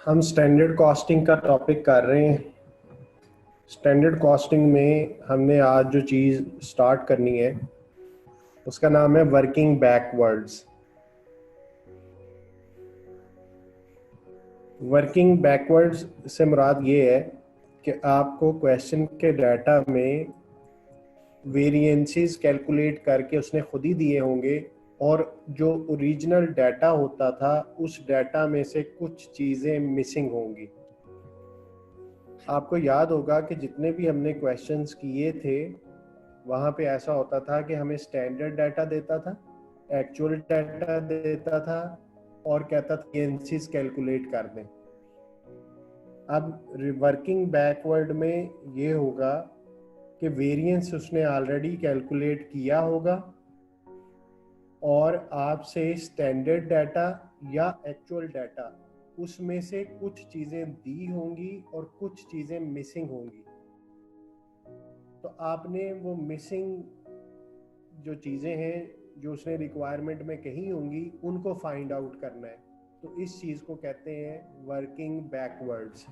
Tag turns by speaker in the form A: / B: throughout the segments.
A: हम standard costing का topic कर रहे हैं। स्टैंडर्ड कॉस्टिंग में हमने आज जो चीज़ स्टार्ट करनी है उसका नाम है वर्किंग बैकवर्ड्स। वर्किंग बैकवर्ड्स से मुराद ये है कि आपको क्वेश्चन के डाटा में वेरिएंसेस कैलकुलेट करके उसने खुद ही दिए होंगे और जो ओरिजिनल डाटा होता था उस डाटा में से कुछ चीज़ें मिसिंग होंगी। आपको याद होगा कि जितने भी हमने क्वेश्चंस किए थे वहाँ पे ऐसा होता था कि हमें स्टैंडर्ड डाटा देता था, एक्चुअल डाटा देता था और कहता था वेरिएंसेस कैलकुलेट कर दें। अब वर्किंग बैकवर्ड में ये होगा कि वेरिएंस उसने ऑलरेडी कैलकुलेट किया होगा और आपसे स्टैंडर्ड डाटा या एक्चुअल डाटा उसमें से कुछ चीज़ें दी होंगी और कुछ चीज़ें मिसिंग होंगी। तो आपने वो मिसिंग जो चीज़ें हैं जो उसने रिक्वायरमेंट में कही होंगी उनको फाइंड आउट करना है। तो इस चीज़ को कहते हैं वर्किंग बैकवर्ड्स।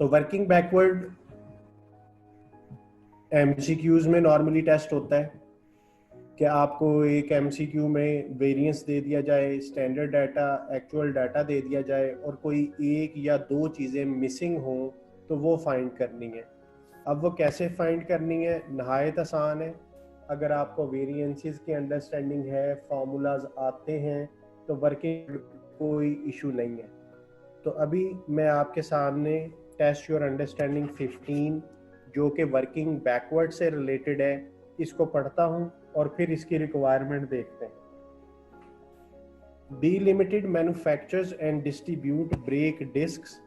A: तो वर्किंग बैकवर्ड एमसीक्यूज में नॉर्मली टेस्ट होता है कि आपको एक एमसीक्यू में वेरिएंस दे दिया जाए, स्टैंडर्ड डाटा, एक्चुअल डाटा दे दिया जाए और कोई एक या दो चीज़ें मिसिंग हो तो वो फाइंड करनी है। अब वो कैसे फाइंड करनी है? नहायत आसान है। अगर आपको वेरिएंसेस की अंडरस्टैंडिंग है, फार्मूलाज आते हैं तो वर्किंग कोई इशू नहीं है। तो अभी मैं आपके सामने टेस्ट योर अंडरस्टैंडिंग 15 जो कि वर्किंग बैकवर्ड से रिलेटेड है इसको पढ़ता हूँ और फिर इसकी रिक्वायरमेंट देखते हैं। B limited manufactures and distribute brake discs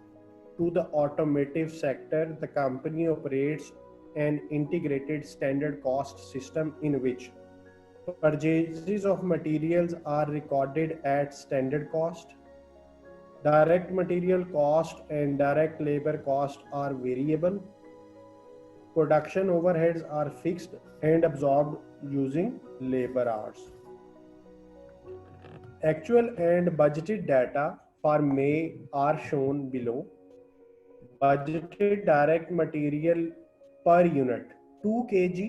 A: to the automotive sector. The company operates an integrated standard cost system in which purchases of materials are recorded at standard cost. Direct material cost and direct labor cost are variable. Production overheads are fixed and absorbed using labor hours. Actual and budgeted data for May are shown below. Budgeted direct material per unit 2 kg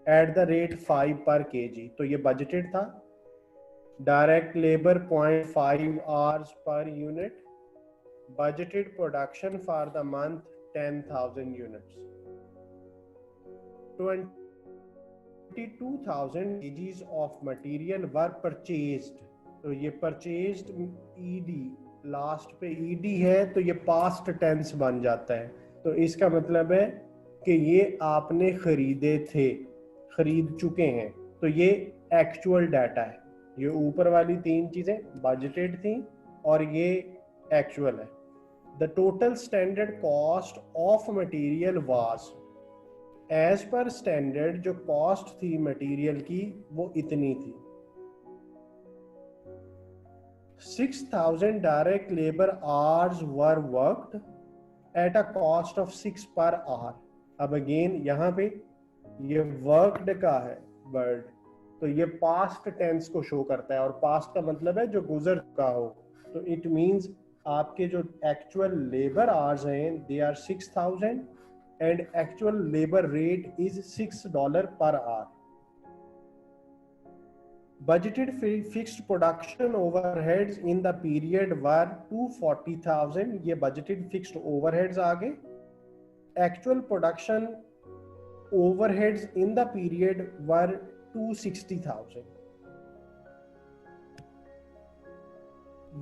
A: at the rate 5 per kg, तो ये budgeted था। Direct labor 0.5 hours per unit. Budgeted production for the month 10,000 units. 22,000 kgs of material were purchased. तो ये purchased ED last पे ED है तो ये past tense बन जाता है। तो इसका मतलब है कि ये आपने खरीदे थे, खरीद चुके हैं। तो ये एक्चुअल डाटा है। ये ऊपर वाली तीन चीजें बजटेड थी और ये एक्चुअल है। The total standard cost of material was, as per standard जो कॉस्ट थी मटेरियल की वो इतनी थी। 6,000 direct labor hours were worked at a cost of 6 per hour. अब अगेन यहाँ पे ये वर्कड का है वर्ड, तो ये पास्ट टेंस को शो करता है और पास्ट का मतलब है जो गुजर चुका हो। तो इट मींस आपके जो एक्चुअल लेबर आवर्स हैं they are 6,000 and actual labour rate is $6 per hour. Budgeted fixed production overheads in the period were 240,000. ये budgeted fixed overheads आ गए। Actual production overheads in the period were 260,000.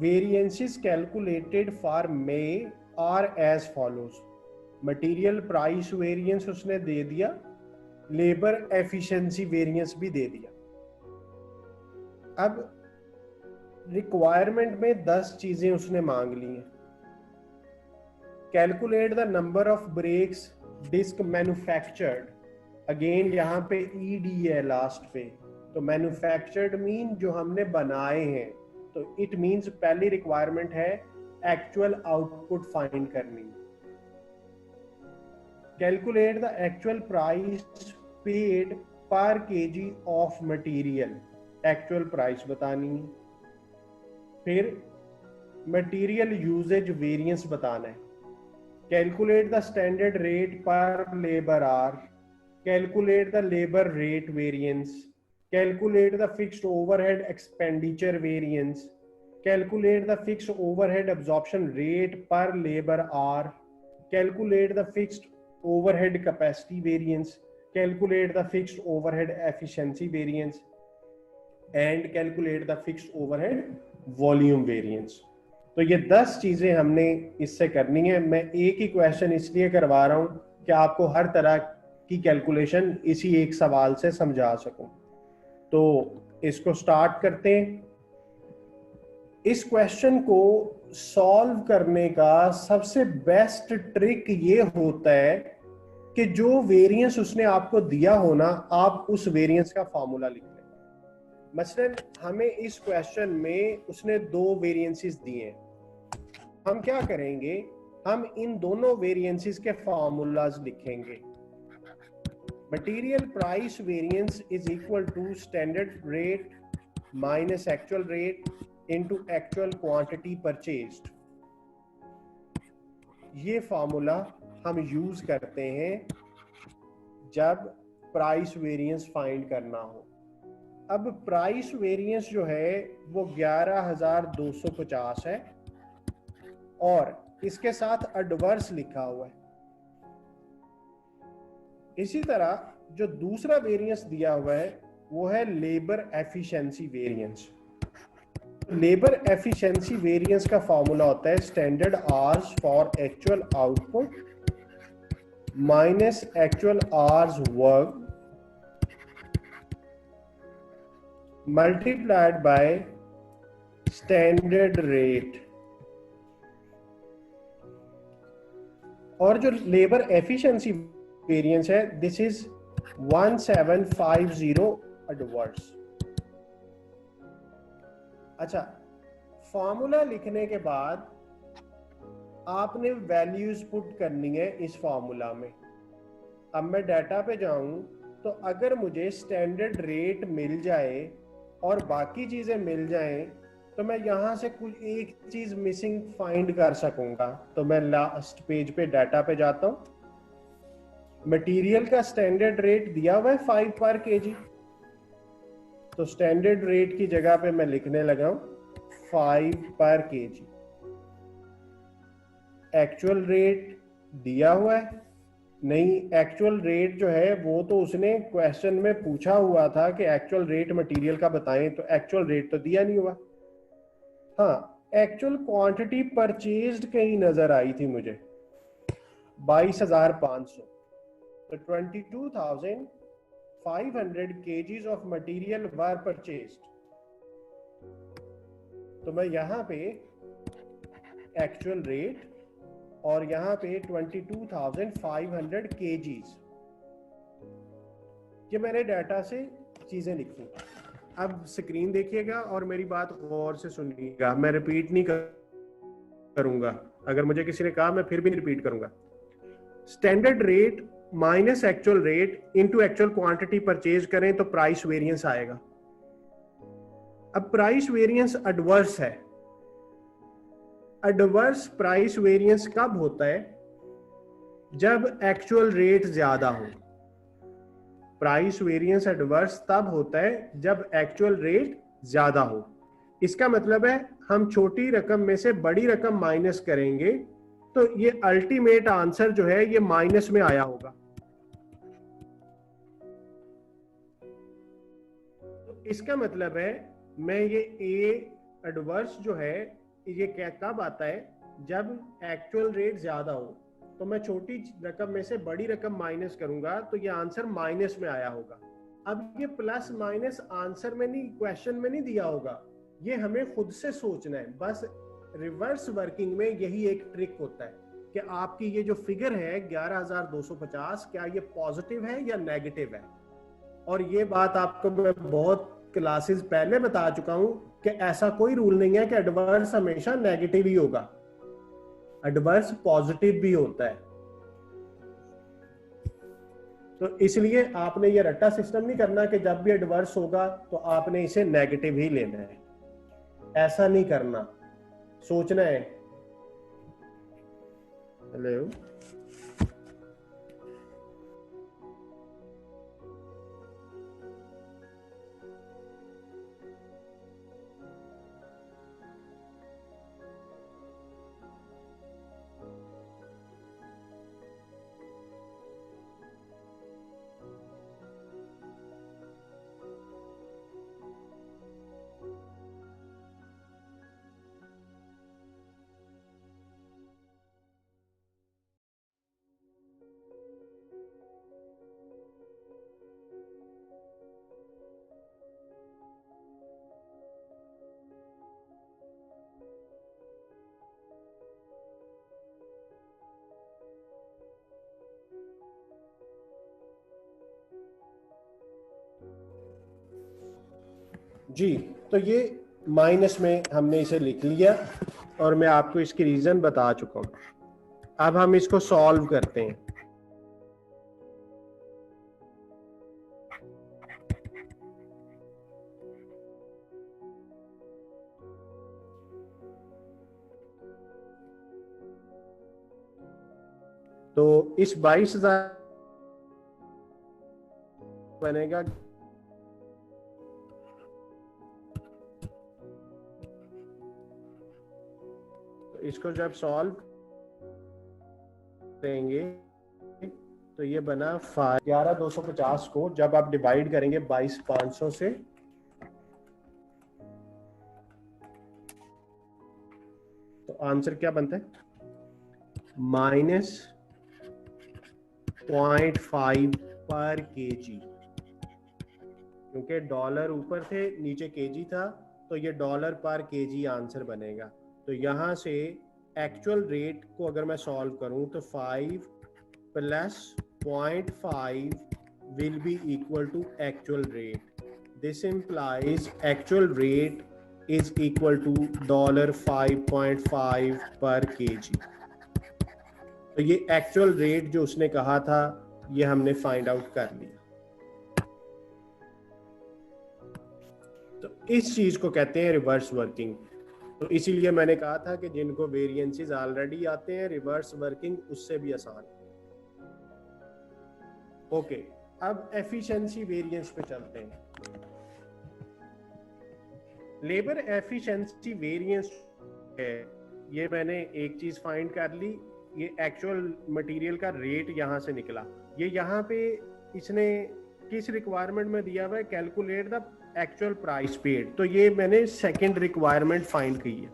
A: Variances calculated for May are as follows. Material price variance उसने दे दिया, labor efficiency variance भी दे दिया। अब requirement में 10 चीजें उसने मांग ली हैं। Calculate the number of brakes disc manufactured, again यहाँ पे ईडी है लास्ट पे, तो मैन्युफैक्चर्ड मीन जो हमने बनाए हैं। तो इट मींस पहली रिक्वायरमेंट है एक्चुअल आउटपुट फाइंड करनी। Calculate the actual price paid per KG of material, actual price बतानी है। फिर मटेरियल यूजेज वेरिएंस बताना है। Calculate the standard rate per labour hour, calculate the labour rate variance, calculate the fixed overhead expenditure variance, calculate the fixed overhead absorption rate per labour hour, calculate the fixed overhead capacity variance, calculate the fixed overhead efficiency variance and calculate the fixed overhead volume variance. तो ये 10 चीजें हमने इससे करनी है। मैं एक ही question इसलिए करवा रहा हूं कि आपको हर तरह की कैलकुलेशन इसी एक सवाल से समझा सकूं। तो इसको स्टार्ट करते हैं। इस क्वेश्चन को सॉल्व करने का सबसे बेस्ट ट्रिक ये होता है कि जो वेरिएंस उसने आपको दिया हो ना, आप उस वेरिएंस का फॉर्मूला लिख लें। मसलन हमें इस क्वेश्चन में उसने 2 वेरिएंसेस दिए हैं। हम क्या करेंगे, हम इन दोनों वेरिएंसेस के फॉर्मूलाज लिखेंगे। Material price variance is equal to standard rate minus actual rate into actual quantity purchased. ये फॉर्मूला हम यूज करते हैं जब प्राइस वेरिएंस फाइंड करना हो। अब प्राइस वेरिएंस जो है वो 11,250 है और इसके साथ एडवर्स लिखा हुआ है। इसी तरह जो दूसरा वेरिएंस दिया हुआ है वो है labour efficiency variance. Labour efficiency variance का फॉर्मूला होता है standard hours for actual output minus actual hours work multiplied by standard rate. और जो लेबर एफिशिएंसी वेरिएंस है दिस इज 1750 एडवर्स। अच्छा, फॉर्मूला लिखने के बाद आपने वैल्यूज पुट करनी है इस फॉर्मूला में। अब मैं डाटा पे जाऊं तो अगर मुझे स्टैंडर्ड रेट मिल जाए और बाकी चीजें मिल जाएं तो मैं यहां से कुछ एक चीज मिसिंग फाइंड कर सकूंगा। तो मैं लास्ट पेज पे डाटा पे जाता हूं। मटेरियल का स्टैंडर्ड रेट दिया हुआ है 5 पर केजी, तो स्टैंडर्ड रेट की जगह पे मैं लिखने लगा हूं 5 पर केजी। एक्चुअल रेट दिया हुआ है नहीं, एक्चुअल रेट जो है वो तो उसने क्वेश्चन में पूछा हुआ था कि एक्चुअल रेट मटेरियल का बताएं, तो एक्चुअल रेट तो दिया नहीं हुआ। हाँ, एक्चुअल क्वांटिटी परचेज्ड कहीं नजर आई थी मुझे 22,500, तो 22,500 kgs of material were purchased. तो मैं यहां पे एक्चुअल रेट और यहां पे 22,500 kgs, ये मैंने डाटा से चीजें लिखी। अब स्क्रीन देखिएगा और मेरी बात गौर से सुनिएगा, मैं रिपीट नहीं करूंगा। अगर मुझे किसी ने कहा मैं फिर भी रिपीट करूंगा। Standard rate minus actual rate into actual quantity purchase करें तो प्राइस वेरिएंस आएगा। अब प्राइस वेरिएंस एडवर्स है। एडवर्स प्राइस वेरिएंस कब होता है? जब एक्चुअल रेट ज्यादा हो। प्राइस वेरिएंस एडवर्स तब होता है जब एक्चुअल रेट ज्यादा हो। इसका मतलब है हम छोटी रकम में से बड़ी रकम माइनस करेंगे तो ये अल्टीमेट आंसर जो है ये माइनस में आया होगा। तो इसका मतलब है मैं ये ए एडवर्स जो है ये क्या कब आता है? जब एक्चुअल रेट ज्यादा हो। तो मैं छोटी रकम में से बड़ी रकम माइनस करूंगा तो ये आंसर माइनस में आया होगा। अब ये प्लस माइनस आंसर में नहीं, क्वेश्चन में नहीं दिया होगा, ये हमें खुद से सोचना है। बस रिवर्स वर्किंग में यही एक ट्रिक होता है कि आपकी ये जो फिगर है 11,250 क्या ये पॉजिटिव है या नेगेटिव है। और ये बात आपको मैं बहुत क्लासेस पहले बता चुका हूं कि ऐसा कोई रूल नहीं है कि एडवर्स हमेशा नेगेटिव ही होगा, एडवर्स पॉजिटिव भी होता है। तो इसलिए आपने ये रट्टा सिस्टम नहीं करना कि जब भी एडवर्स होगा तो आपने इसे नेगेटिव ही लेना है, ऐसा नहीं करना। सोचना है। हेलो, जी, तो ये माइनस में हमने इसे लिख लिया और मैं आपको इसकी रीजन बता चुका हूं। अब हम इसको सॉल्व करते हैं। तो इस 22,000 बनेगा, तो इसको जब सॉल्व करेंगे तो ये बना 11,250 को जब आप डिवाइड करेंगे 22,500 से, तो आंसर क्या बनता है? -0.5 पर केजी। क्योंकि डॉलर ऊपर थे, नीचे केजी था, तो ये डॉलर पर केजी आंसर बनेगा। तो यहाँ से एक्चुअल रेट को अगर मैं सॉल्व करूं तो 5 + 0.5 will be equal to actual rate. This implies actual rate is equal to $5.5 per kg. तो ये एक्चुअल रेट जो उसने कहा था ये हमने फाइंड आउट कर लिया। तो इस चीज को कहते हैं रिवर्स वर्किंग। तो इसीलिए मैंने कहा था कि जिनको वेरिएंसेस ऑलरेडी आते हैं, रिवर्स वर्किंग उससे भी आसान है। ओके, अब एफिशिएंसी वेरिएंस पे चलते हैं। लेबर एफिशिएंसी वेरिएंस है, ये मैंने एक चीज फाइंड कर ली, ये एक्चुअल मटेरियल का रेट यहाँ से निकला। ये यहाँ पे इसने किस रिक्वायरमेंट में दिया हुआ है? Calculate the actual price paid. तो ये मैंने सेकंड रिक्वायरमेंट फाइंड की है।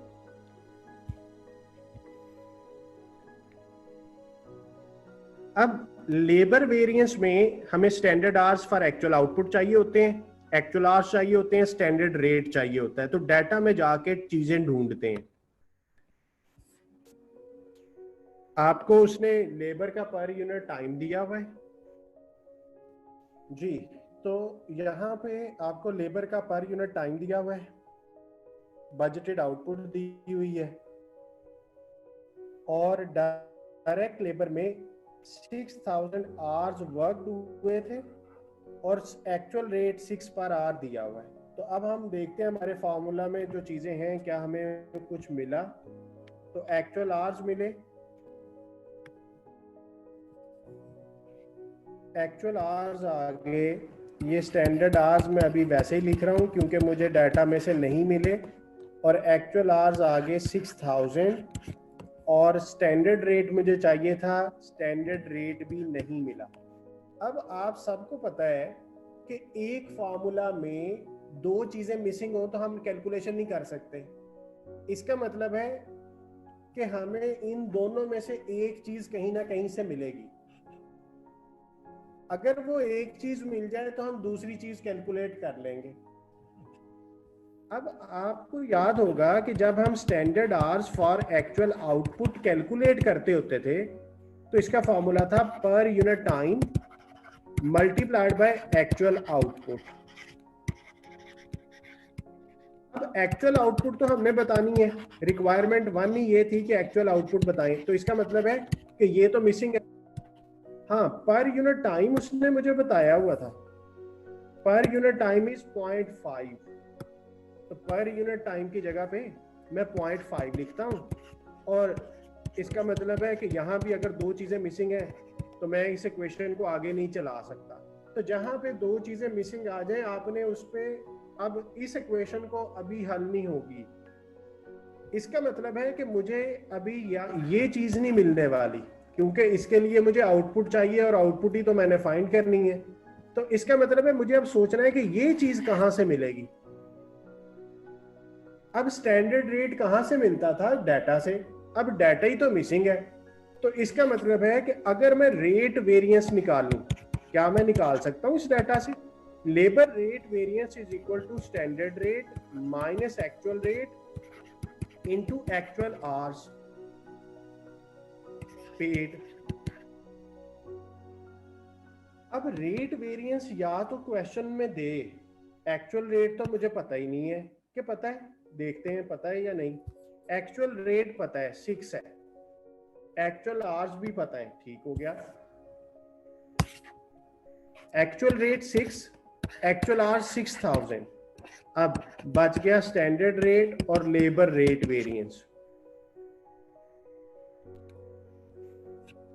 A: अब लेबर वेरिएंस में हमें standard hours for actual output चाहिए होते हैं, एक्चुअल आवर्स चाहिए होते हैं, स्टैंडर्ड रेट चाहिए होता है। तो डाटा में जाके चीजें ढूंढते हैं। आपको उसने लेबर का पर यूनिट टाइम दिया हुआ है जी, तो यहाँ पे आपको लेबर का पर यूनिट टाइम दिया हुआ है, बजटेड आउटपुट दी हुई है, और डायरेक्ट लेबर में 6,000 आवर्स वर्क हुए थे और एक्चुअल रेट 6 पर आवर दिया हुआ है। तो अब हम देखते हैं हमारे फार्मूला में जो चीजें हैं क्या हमें कुछ मिला। तो एक्चुअल आवर्स मिले, एक्चुअल आवर्स आगे, ये स्टैंडर्ड आवर्स मैं अभी वैसे ही लिख रहा हूँ क्योंकि मुझे डाटा में से नहीं मिले, और एक्चुअल आवर्स आगे 6,000, और स्टैंडर्ड रेट मुझे चाहिए था, स्टैंडर्ड रेट भी नहीं मिला। अब आप सबको पता है कि एक फार्मूला में दो चीजें मिसिंग हो तो हम कैलकुलेशन नहीं कर सकते। इसका मतलब है कि हमें इन दोनों में से एक चीज कहीं ना कहीं से मिलेगी। अगर वो एक चीज मिल जाए तो हम दूसरी चीज कैलकुलेट कर लेंगे। अब आपको याद होगा कि जब हम standard hours for actual output calculate करते होते थे तो इसका फॉर्मूला था per unit time multiplied by actual output. अब एक्चुअल आउटपुट तो हमने बतानी है, रिक्वायरमेंट 1 ही ये थी कि एक्चुअल आउटपुट बताएं। तो इसका मतलब है कि ये तो मिसिंग है। हाँ, पर यूनिट टाइम उसने मुझे बताया हुआ था, पर यूनिट टाइम इज 0.5। तो पर यूनिट टाइम की जगह पे मैं 0.5 लिखता हूँ, और इसका मतलब है कि यहाँ भी अगर दो चीज़ें मिसिंग हैं तो मैं इस इक्वेशन को आगे नहीं चला सकता। तो जहाँ पे दो चीज़ें मिसिंग आ जाए आपने उस पर अब इस इक्वेशन को अभी हल नहीं होगी। इसका मतलब है कि मुझे अभी ये चीज़ नहीं मिलने वाली, क्योंकि इसके लिए मुझे आउटपुट चाहिए और आउटपुट ही तो मैंने फाइंड करनी है। तो इसका मतलब है मुझे अब सोचना है कि ये चीज़ कहाँ से मिलेगी। अब स्टैंडर्ड रेट कहाँ से मिलता था? डाटा से। अब डाटा ही तो मिसिंग है। तो इसका मतलब है कि अगर मैं रेट वेरिएंस निकालूं, क्या मैं निकाल सकता हूं इस डाटा से? Labour rate variance is equal to standard rate minus actual rate into actual hours paid. अब रेट वेरिएंस या तो क्वेश्चन में दे, एक्चुअल रेट तो मुझे पता ही नहीं है कि पता है, देखते हैं पता है या नहीं। एक्चुअल रेट पता है 6 है, एक्चुअल आवर्स भी पता है, ठीक हो गया। Actual rate 6, actual hours 6000। अब बच गया स्टैंडर्ड रेट और लेबर रेट वेरिएंस।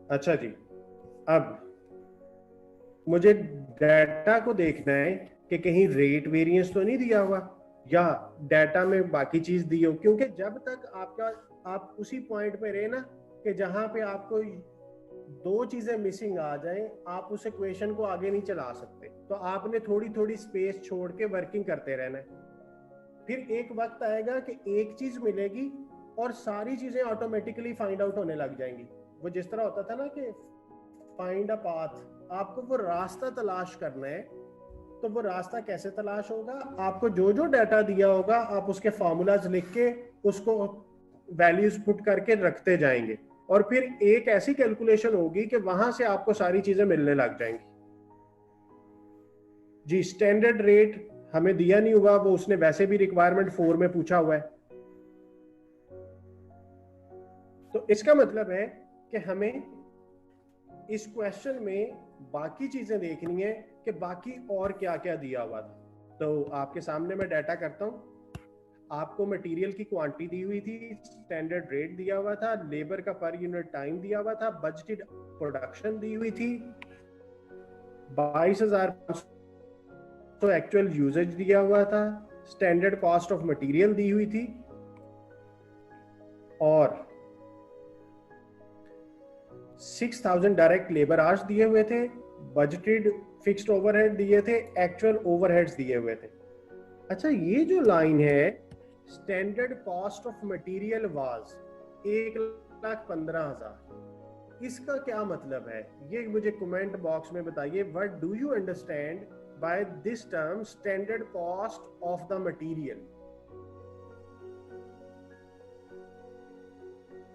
A: अच्छा जी, अब मुझे डाटा को देखना है कि कहीं रेट वेरिएंस तो नहीं दिया हुआ या डाटा में बाकी चीज दी हो, क्योंकि जब तक आप उसी पॉइंट पे रहे ना कि जहां पे आपको दो चीजें मिसिंग आ जाएं, आप उस इक्वेशन को आगे नहीं चला सकते। तो आपने थोड़ी थोड़ी स्पेस छोड़ के वर्किंग करते रहना है। फिर एक वक्त आएगा कि एक चीज मिलेगी और सारी चीजें ऑटोमेटिकली फाइंड आउट होने लग जाएंगी। वो जिस तरह होता था ना कि फाइंड अ पाथ, आपको वो रास्ता तलाश करना है। तो वो रास्ता कैसे तलाश होगा? आपको जो जो डाटा दिया होगा आप उसके फॉर्मूलाज लिख के उसको वैल्यूज पुट करके रखते जाएंगे, और फिर एक ऐसी कैलकुलेशन होगी कि वहां से आपको सारी चीजें मिलने लग जाएंगी। जी, स्टैंडर्ड रेट हमें दिया नहीं हुआ, वो उसने वैसे भी रिक्वायरमेंट 4 में पूछा हुआ है। तो इसका मतलब है कि हमें इस क्वेश्चन में बाकी चीजें देखनी है कि बाकी और क्या क्या दिया हुआ था। तो आपके सामने मैं डाटा करता हूं। आपको मटेरियल की क्वांटिटी दी हुई थी, स्टैंडर्ड रेट दिया हुआ था, लेबर का पर यूनिट टाइम दिया हुआ था, बजटेड प्रोडक्शन दी हुई थी, 22,500 एक्चुअल यूजेज दिया हुआ था, स्टैंडर्ड कॉस्ट ऑफ मटेरियल दी हुई थी, और 6,000 डायरेक्ट लेबर आवर्स दिए हुए थे, बजटेड फिक्स्ड ओवरहेड दिए थे, एक्चुअल ओवरहेड्स दिए हुए थे। अच्छा, ये जो लाइन है standard cost of material was 1,15,000, इसका क्या मतलब है? ये मुझे कमेंट बॉक्स में बताइए। What do you understand by this term standard cost of the material?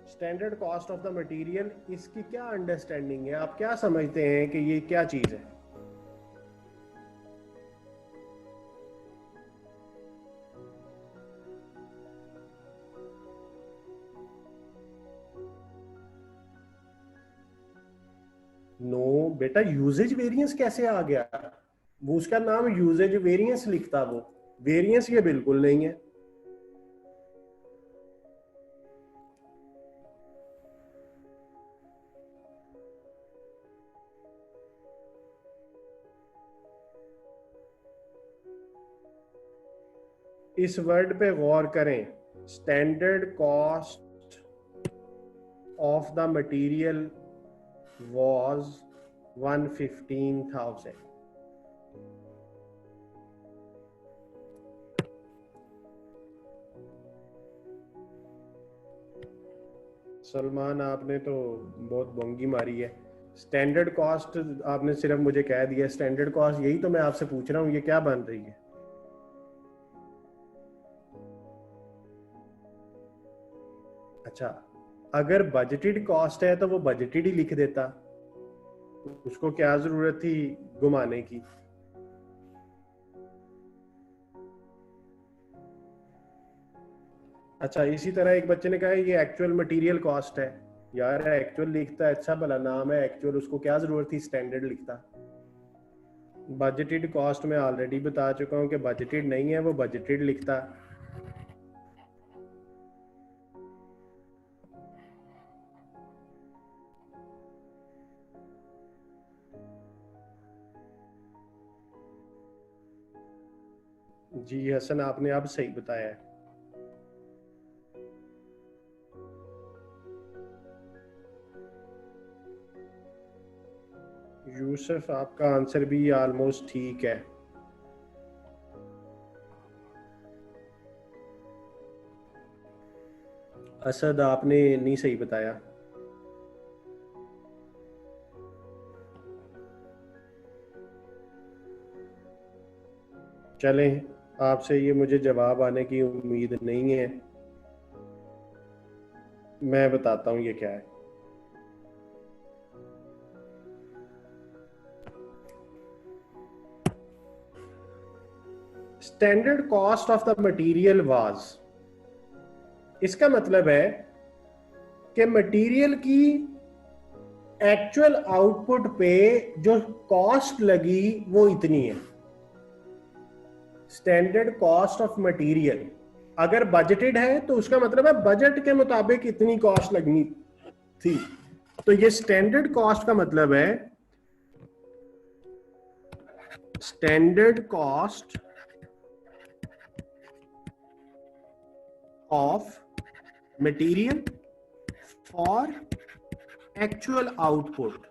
A: Standard cost of the material, इसकी क्या अंडरस्टैंडिंग है? आप क्या समझते हैं कि ये क्या चीज है? नो बेटा, यूजेज वेरिएंस कैसे आ गया? वो उसका नाम यूजेज वेरिएंस लिखता, वो वेरिएंस ये बिल्कुल नहीं है। इस वर्ड पे गौर करें, standard cost of the material was 115,000। Salman, आपने तो बहुत बोंगी मारी है। स्टैंडर्ड कॉस्ट आपने सिर्फ मुझे कह दिया, स्टैंडर्ड कॉस्ट यही तो मैं आपसे पूछ रहा हूँ, ये क्या बन रही है? अच्छा, अगर बजटेड कॉस्ट है तो वो बजटेड ही लिख देता, उसको क्या जरूरत थी घुमाने की? अच्छा, इसी तरह एक बच्चे ने कहा ये एक्चुअल मटेरियल कॉस्ट है। यार एक्चुअल लिखता है, अच्छा भला नाम है एक्चुअल, उसको क्या जरूरत थी स्टैंडर्ड लिखता? बजटेड कॉस्ट में ऑलरेडी बता चुका हूँ कि बजटेड नहीं है, वो बजटेड लिखता। जी हसन, आपने अब सही बताया है। यूसुफ, आपका आंसर भी ऑलमोस्ट ठीक है। असद, आपने नहीं सही बताया। चलें, आपसे ये मुझे जवाब आने की उम्मीद नहीं है। मैं बताता हूँ ये क्या है। Standard cost of the material was, इसका मतलब है कि मटेरियल की एक्चुअल आउटपुट पे जो कॉस्ट लगी वो इतनी है। स्टैंडर्ड कॉस्ट ऑफ मटेरियल अगर बजटेड है तो उसका मतलब है बजट के मुताबिक इतनी कॉस्ट लगनी थी। तो ये स्टैंडर्ड कॉस्ट का मतलब है standard cost of material for actual output,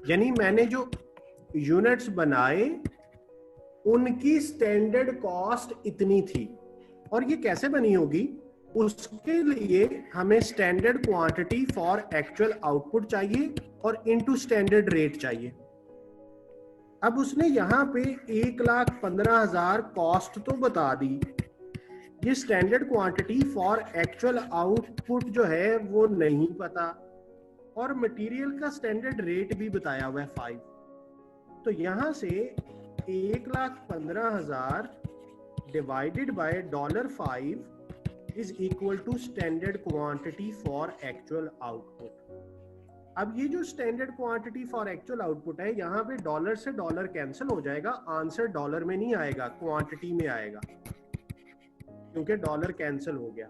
A: यानी मैंने जो यूनिट्स बनाए उनकी स्टैंडर्ड कॉस्ट इतनी थी। और ये कैसे बनी होगी, उसके लिए हमें standard quantity for actual output चाहिए और इनटू स्टैंडर्ड रेट चाहिए। अब उसने यहां पे 1,15,000 कॉस्ट तो बता दी, ये standard quantity for actual output जो है वो नहीं पता, और मटेरियल का स्टैंडर्ड रेट भी बताया हुआ है 5। तो यहां से 1,15,000 divided by $5 is equal to standard quantity for actual output. अब ये जो standard quantity for actual output है, यहाँ पे डॉलर से डॉलर कैंसिल हो जाएगा, आंसर डॉलर में नहीं आएगा, क्वांटिटी में आएगा, क्योंकि डॉलर कैंसिल हो गया।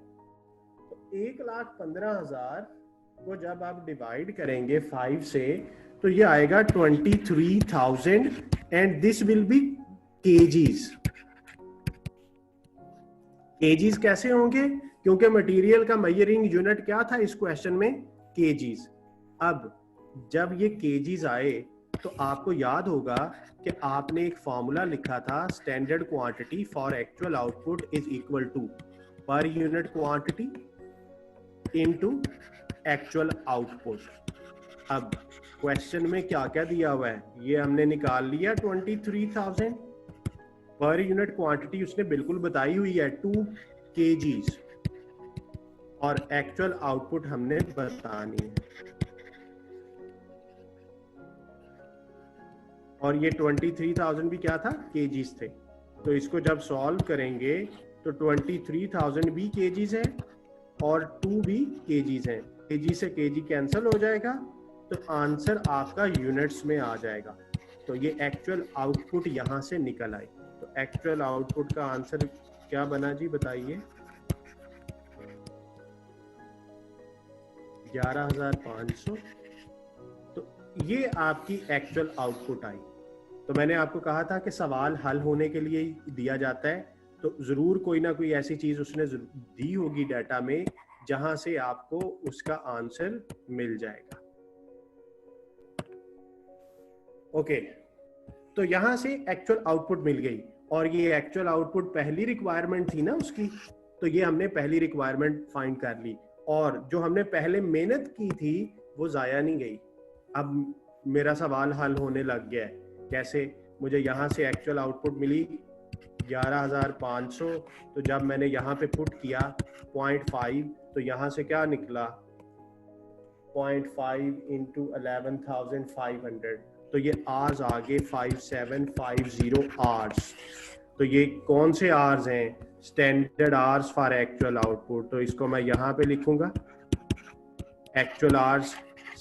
A: तो 1,15,000 को जब आप डिवाइड करेंगे 5 से तो ये आएगा 23,000 and this will be KGs. KGs कैसे होंगे, क्योंकि मटेरियल का मेजरिंग यूनिट क्या था इस क्वेश्चन में, केजीज। अब जब ये केजीज आए तो आपको याद होगा कि आपने एक फॉर्मूला लिखा था, standard quantity for actual output is equal to per unit quantity into actual output. अब क्वेश्चन में क्या क्या दिया हुआ है ये हमने निकाल लिया, 23,000 पर यूनिट क्वांटिटी उसने बिल्कुल बताई हुई है 2 kgs, और एक्चुअल आउटपुट हमने बतानी है। और ये 23,000 भी क्या था, केजीज थे। तो इसको जब सॉल्व करेंगे तो 23,000 भी केजीज है और 2 भी केजीज है, केजी से केजी कैंसिल हो जाएगा, तो आंसर आपका यूनिट्स में आ जाएगा। तो ये एक्चुअल आउटपुट यहां से निकल आई। तो एक्चुअल आउटपुट का आंसर क्या बना जी, बताइए। 11,500। तो ये आपकी एक्चुअल आउटपुट आई। तो मैंने आपको कहा था कि सवाल हल होने के लिए दिया जाता है, तो जरूर कोई ना कोई ऐसी चीज उसने दी होगी डाटा में जहां से आपको उसका आंसर मिल जाएगा। ओके, तो यहां से एक्चुअल आउटपुट मिल गई, और ये एक्चुअल आउटपुट पहली रिक्वायरमेंट थी ना उसकी, तो ये हमने पहली रिक्वायरमेंट फाइंड कर ली, और जो हमने पहले मेहनत की थी वो जाया नहीं गई। अब मेरा सवाल हल होने लग गया है। कैसे, मुझे यहाँ से एक्चुअल आउटपुट मिली 11,500, तो जब मैंने यहाँ पे पुट किया 0.5, तो यहाँ से क्या निकला 0.5 इंटू 11,500, तो ये आर्स आगे 5750 आर्स। तो ये कौन से आर्स हैं, standard hours for actual output. तो इसको मैं यहाँ पे लिखूंगा, एक्चुअल आर्स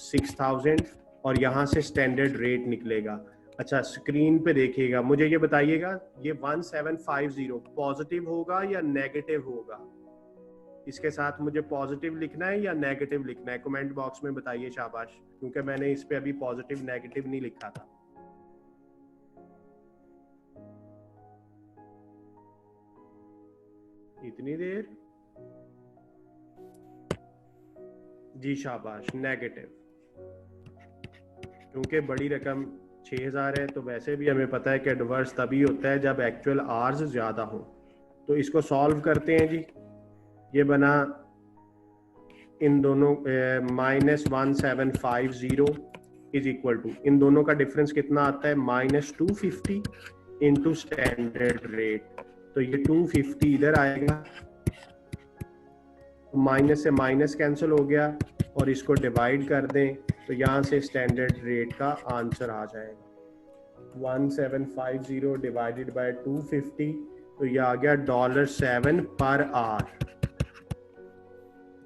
A: 6,000 और यहाँ से स्टैंडर्ड रेट निकलेगा। अच्छा, स्क्रीन पे देखिएगा, मुझे ये बताइएगा ये 1750 पॉजिटिव होगा या नेगेटिव होगा। इसके साथ मुझे पॉजिटिव लिखना है या नेगेटिव लिखना है, कमेंट बॉक्स में बताइए, शाबाश, क्योंकि मैंने इस पे अभी पॉजिटिव नेगेटिव नहीं लिखा था। इतनी देर जी, शाबाश, नेगेटिव। क्योंकि बड़ी रकम 6000 है तो वैसे भी हमें पता है कि एडवर्स तभी होता है जब एक्चुअल आर्स ज़्यादा हो। तो इसको सॉल्व करते हैं जी। ये बना इन दोनों -1750 इज इक्वल टू, इन दोनों का डिफरेंस कितना आता है, -250 इंटू स्टैंडर्ड रेट। तो ये 250 इधर आएगा, माइनस से माइनस कैंसिल हो गया और इसको डिवाइड कर दें तो यहाँ से स्टैंडर्ड रेट का आंसर आ जाएगा 1750 डिवाइडेड बाय 250, तो ये आ गया $7 पर आवर।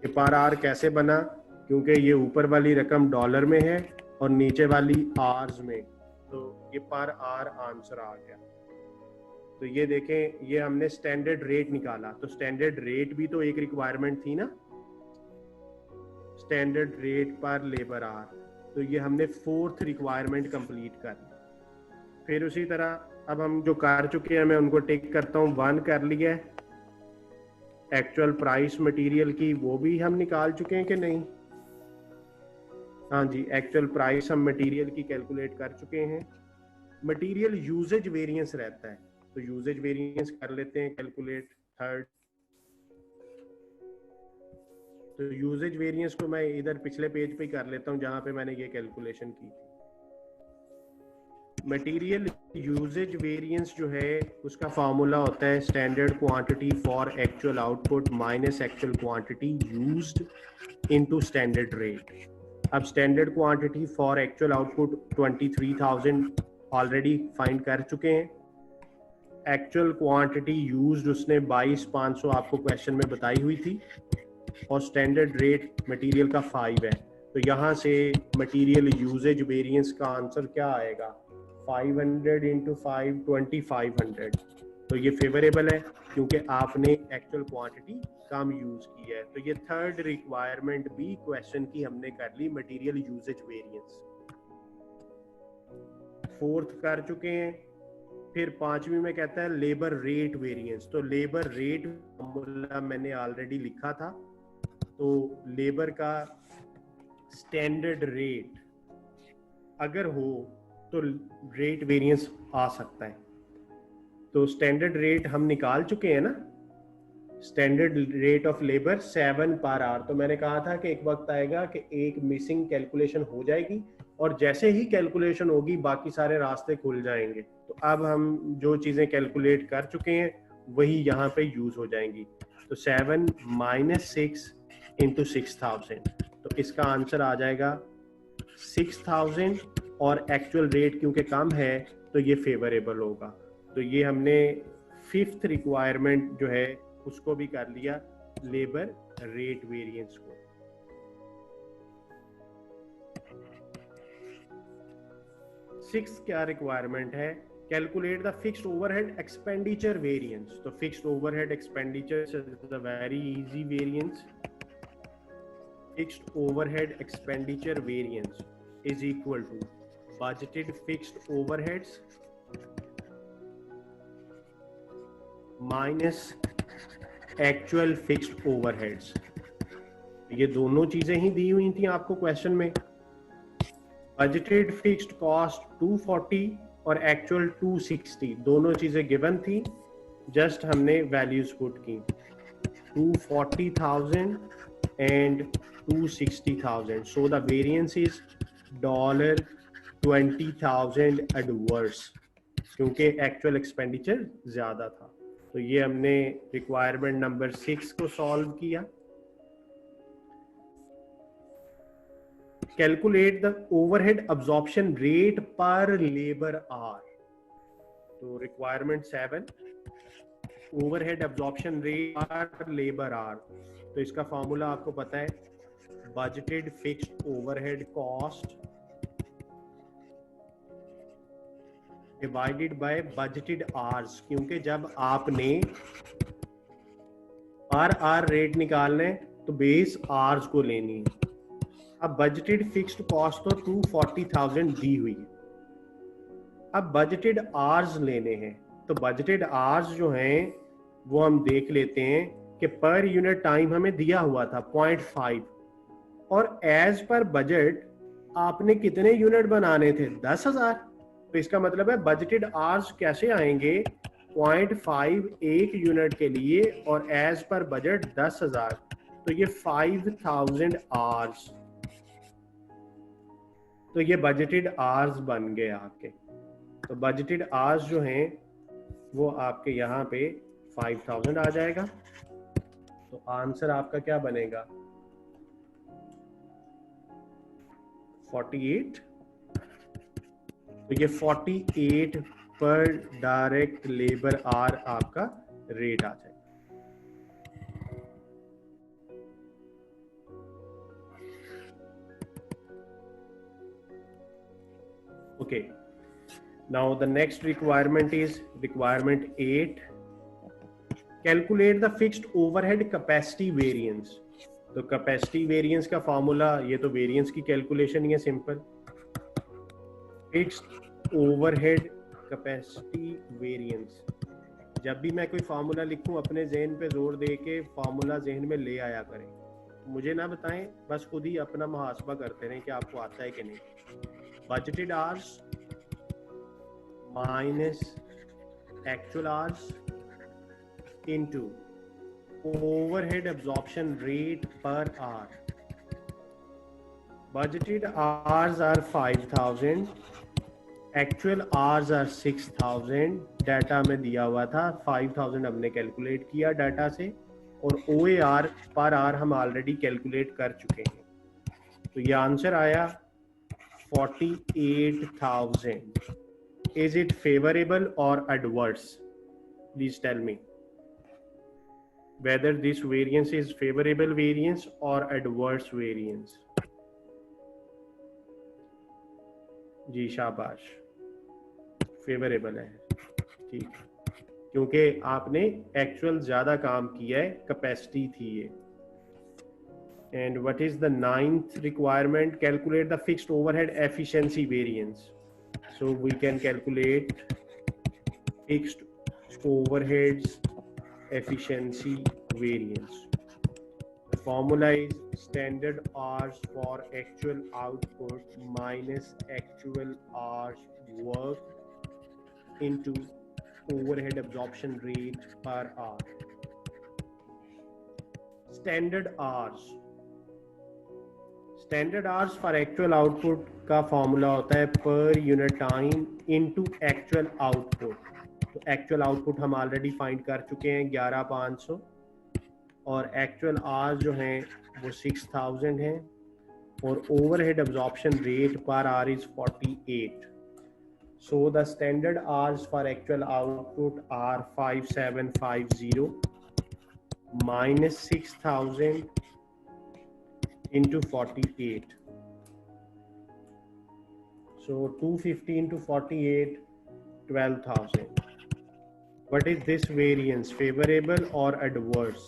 A: ये पर आवर कैसे बना, क्योंकि ये ऊपर वाली रकम डॉलर में है और नीचे वाली आवर्स में, तो ये पर आवर आंसर आ गया। तो ये देखें, ये हमने स्टैंडर्ड रेट निकाला, तो स्टैंडर्ड रेट भी तो एक रिक्वायरमेंट थी ना, standard rate per labour our. तो ये हमने 4th रिक्वायरमेंट कंप्लीट कर ली। फिर उसी तरह अब हम जो कर चुके हैं मैं उनको टिक करता हूँ। 1 कर लिया है, एक्चुअल प्राइस मटेरियल की वो भी हम निकाल चुके हैं कि नहीं, हाँ जी, एक्चुअल प्राइस हम मटेरियल की कैलकुलेट कर चुके हैं। मटेरियल यूजेज वेरिएंस रहता है, तो यूजेज वेरिएंस कर लेते हैं कैलकुलेट 3rd। तो यूजेज वेरिएंस को मैं इधर पिछले पेज पे ही कर लेता हूं जहां पे मैंने ये कैलकुलेशन की थी। मटेरियल यूजेज वेरिएंस जो है उसका फार्मूला होता है standard quantity for actual output minus actual quantity used into standard rate. अब standard quantity for actual output 23,000 already find कर चुके हैं। एक्चुअल क्वांटिटी यूज्ड उसने 22,500 आपको क्वेश्चन में बताई हुई थी, और स्टैंडर्ड रेट मटेरियल का 5 है। तो यहाँ से मटेरियल यूजेज वेरिएंस का आंसर क्या आएगा, 500 इंटू 5 2500। तो ये फेवरेबल है क्योंकि आपने एक्चुअल क्वांटिटी कम यूज की है। तो ये 3rd रिक्वायरमेंट भी क्वेश्चन की हमने कर ली, मटेरियल यूजेज वेरिएंस। 4th कर चुके हैं। फिर 5वीं में कहता है लेबर रेट वेरिएंस। तो लेबर रेट फॉर्मूला मैंने ऑलरेडी लिखा था, तो लेबर का स्टैंडर्ड रेट अगर हो तो रेट वेरिएंस आ सकता है। तो स्टैंडर्ड रेट हम निकाल चुके हैं ना, standard rate of labour 7 per hour. तो मैंने कहा था कि एक वक्त आएगा कि एक मिसिंग कैलकुलेशन हो जाएगी और जैसे ही कैलकुलेशन होगी बाकी सारे रास्ते खुल जाएंगे। तो अब हम जो चीजें कैलकुलेट कर चुके हैं वही यहाँ पे यूज हो जाएंगी। तो 7 - 6 इंटू 6000, तो इसका आंसर आ जाएगा 6000, और एक्चुअल रेट क्योंकि कम है तो ये फेवरेबल होगा। तो ये हमने 5th रिक्वायरमेंट जो है उसको भी कर लिया, लेबर रेट वेरिएंस को। 6th क्या रिक्वायरमेंट है, calculate the fixed overhead expenditure variance. तो fixed overhead expenditure is a very easy variance. Fixed overhead expenditure variance is equal to budgeted fixed overheads minus actual fixed overheads। ये दोनों चीजें ही दी हुई थी आपको क्वेश्चन में। बजटेड फिक्स्ड कॉस्ट 240 और actual 260, दोनों चीजें गिवन थी, जस्ट हमने वैल्यूज पुट की, 240,000 and 260,000. So the variance is $20,000 adverse, क्योंकि एक्चुअल एक्सपेंडिचर ज्यादा था। तो ये हमने रिक्वायरमेंट नंबर 6 को सॉल्व किया। Calculate the overhead absorption rate per labour our. तो requirement 7, overhead absorption rate per labour our. तो इसका फॉर्मूला आपको पता है, budgeted fixed overhead cost divided by budgeted hours, क्योंकि जब आपने पर आवर रेट निकालना है तो बेस आवर्स को लेनी है। अब बजटेड फिक्स्ड कॉस्ट तो 240,000 दी हुई है, अब बजटेड आवर्स लेने हैं। तो बजटेड आवर्स जो हैं वो हम देख लेते हैं कि पर यूनिट टाइम हमें दिया हुआ था 0.5 और एज पर बजट आपने कितने यूनिट बनाने थे? 10,000। तो इसका मतलब है बजटेड आवर्स कैसे आएंगे? 0.5 एक यूनिट के लिए और एज पर बजट 10,000, तो ये 5,000 आवर्स। तो ये बजटेड आवर्स बन गए आपके। तो बजटेड आवर्स जो हैं वो आपके यहाँ पे 5,000 आ जाएगा। तो आंसर आपका क्या बनेगा? 48। तो ये 48 पर डायरेक्ट लेबर आर आपका रेट आ जाएगा। Okay, now the next requirement is requirement 8. Calculate the fixed overhead capacity variance. तो capacity variance का फॉर्मूला, ये तो variance की कैलकुलेशन ही है simple. Fixed overhead capacity variance, जब भी मैं कोई फार्मूला लिखूं अपने जहन पे जोर दे के फार्मूला जहन में ले आया करें। मुझे ना बताएं, बस खुद ही अपना मुहासबा करते रहें कि आपको आता है कि नहीं। Budgeted hours minus actual hours into overhead absorption rate per hour. Budgeted hours are 5,000, actual hours are 6,000। Data में दिया हुआ था 5,000, हमने कैलकुलेट किया डाटा से, और OAR पर आवर हम ऑलरेडी कैलकुलेट कर चुके हैं। तो ये आंसर आया 48,000। Is it favorable or adverse? Please tell me whether this variance is favorable variance or adverse variance. जी शाबाश, फेवरेबल है, ठीक, क्योंकि आपने एक्चुअल ज्यादा काम किया है, कैपेसिटी थी ये। And what is the 9th requirement? Calculate the fixed overhead efficiency variance. So we can calculate fixed overheads efficiency variance. The formula is standard hours for actual output minus actual hours worked into overhead absorption rate per hour. Standard hours for actual output का formula होता है per unit time into actual output। तो actual output हम already find कर चुके हैं 11,500, और actual hours जो हैं वो 6,000 हैं, और overhead absorption rate per hour is 48। So the standard hours for actual output are 5750 minus 6,000 into 48. So 250 into 48, 12,000. What is this variance, favorable or adverse?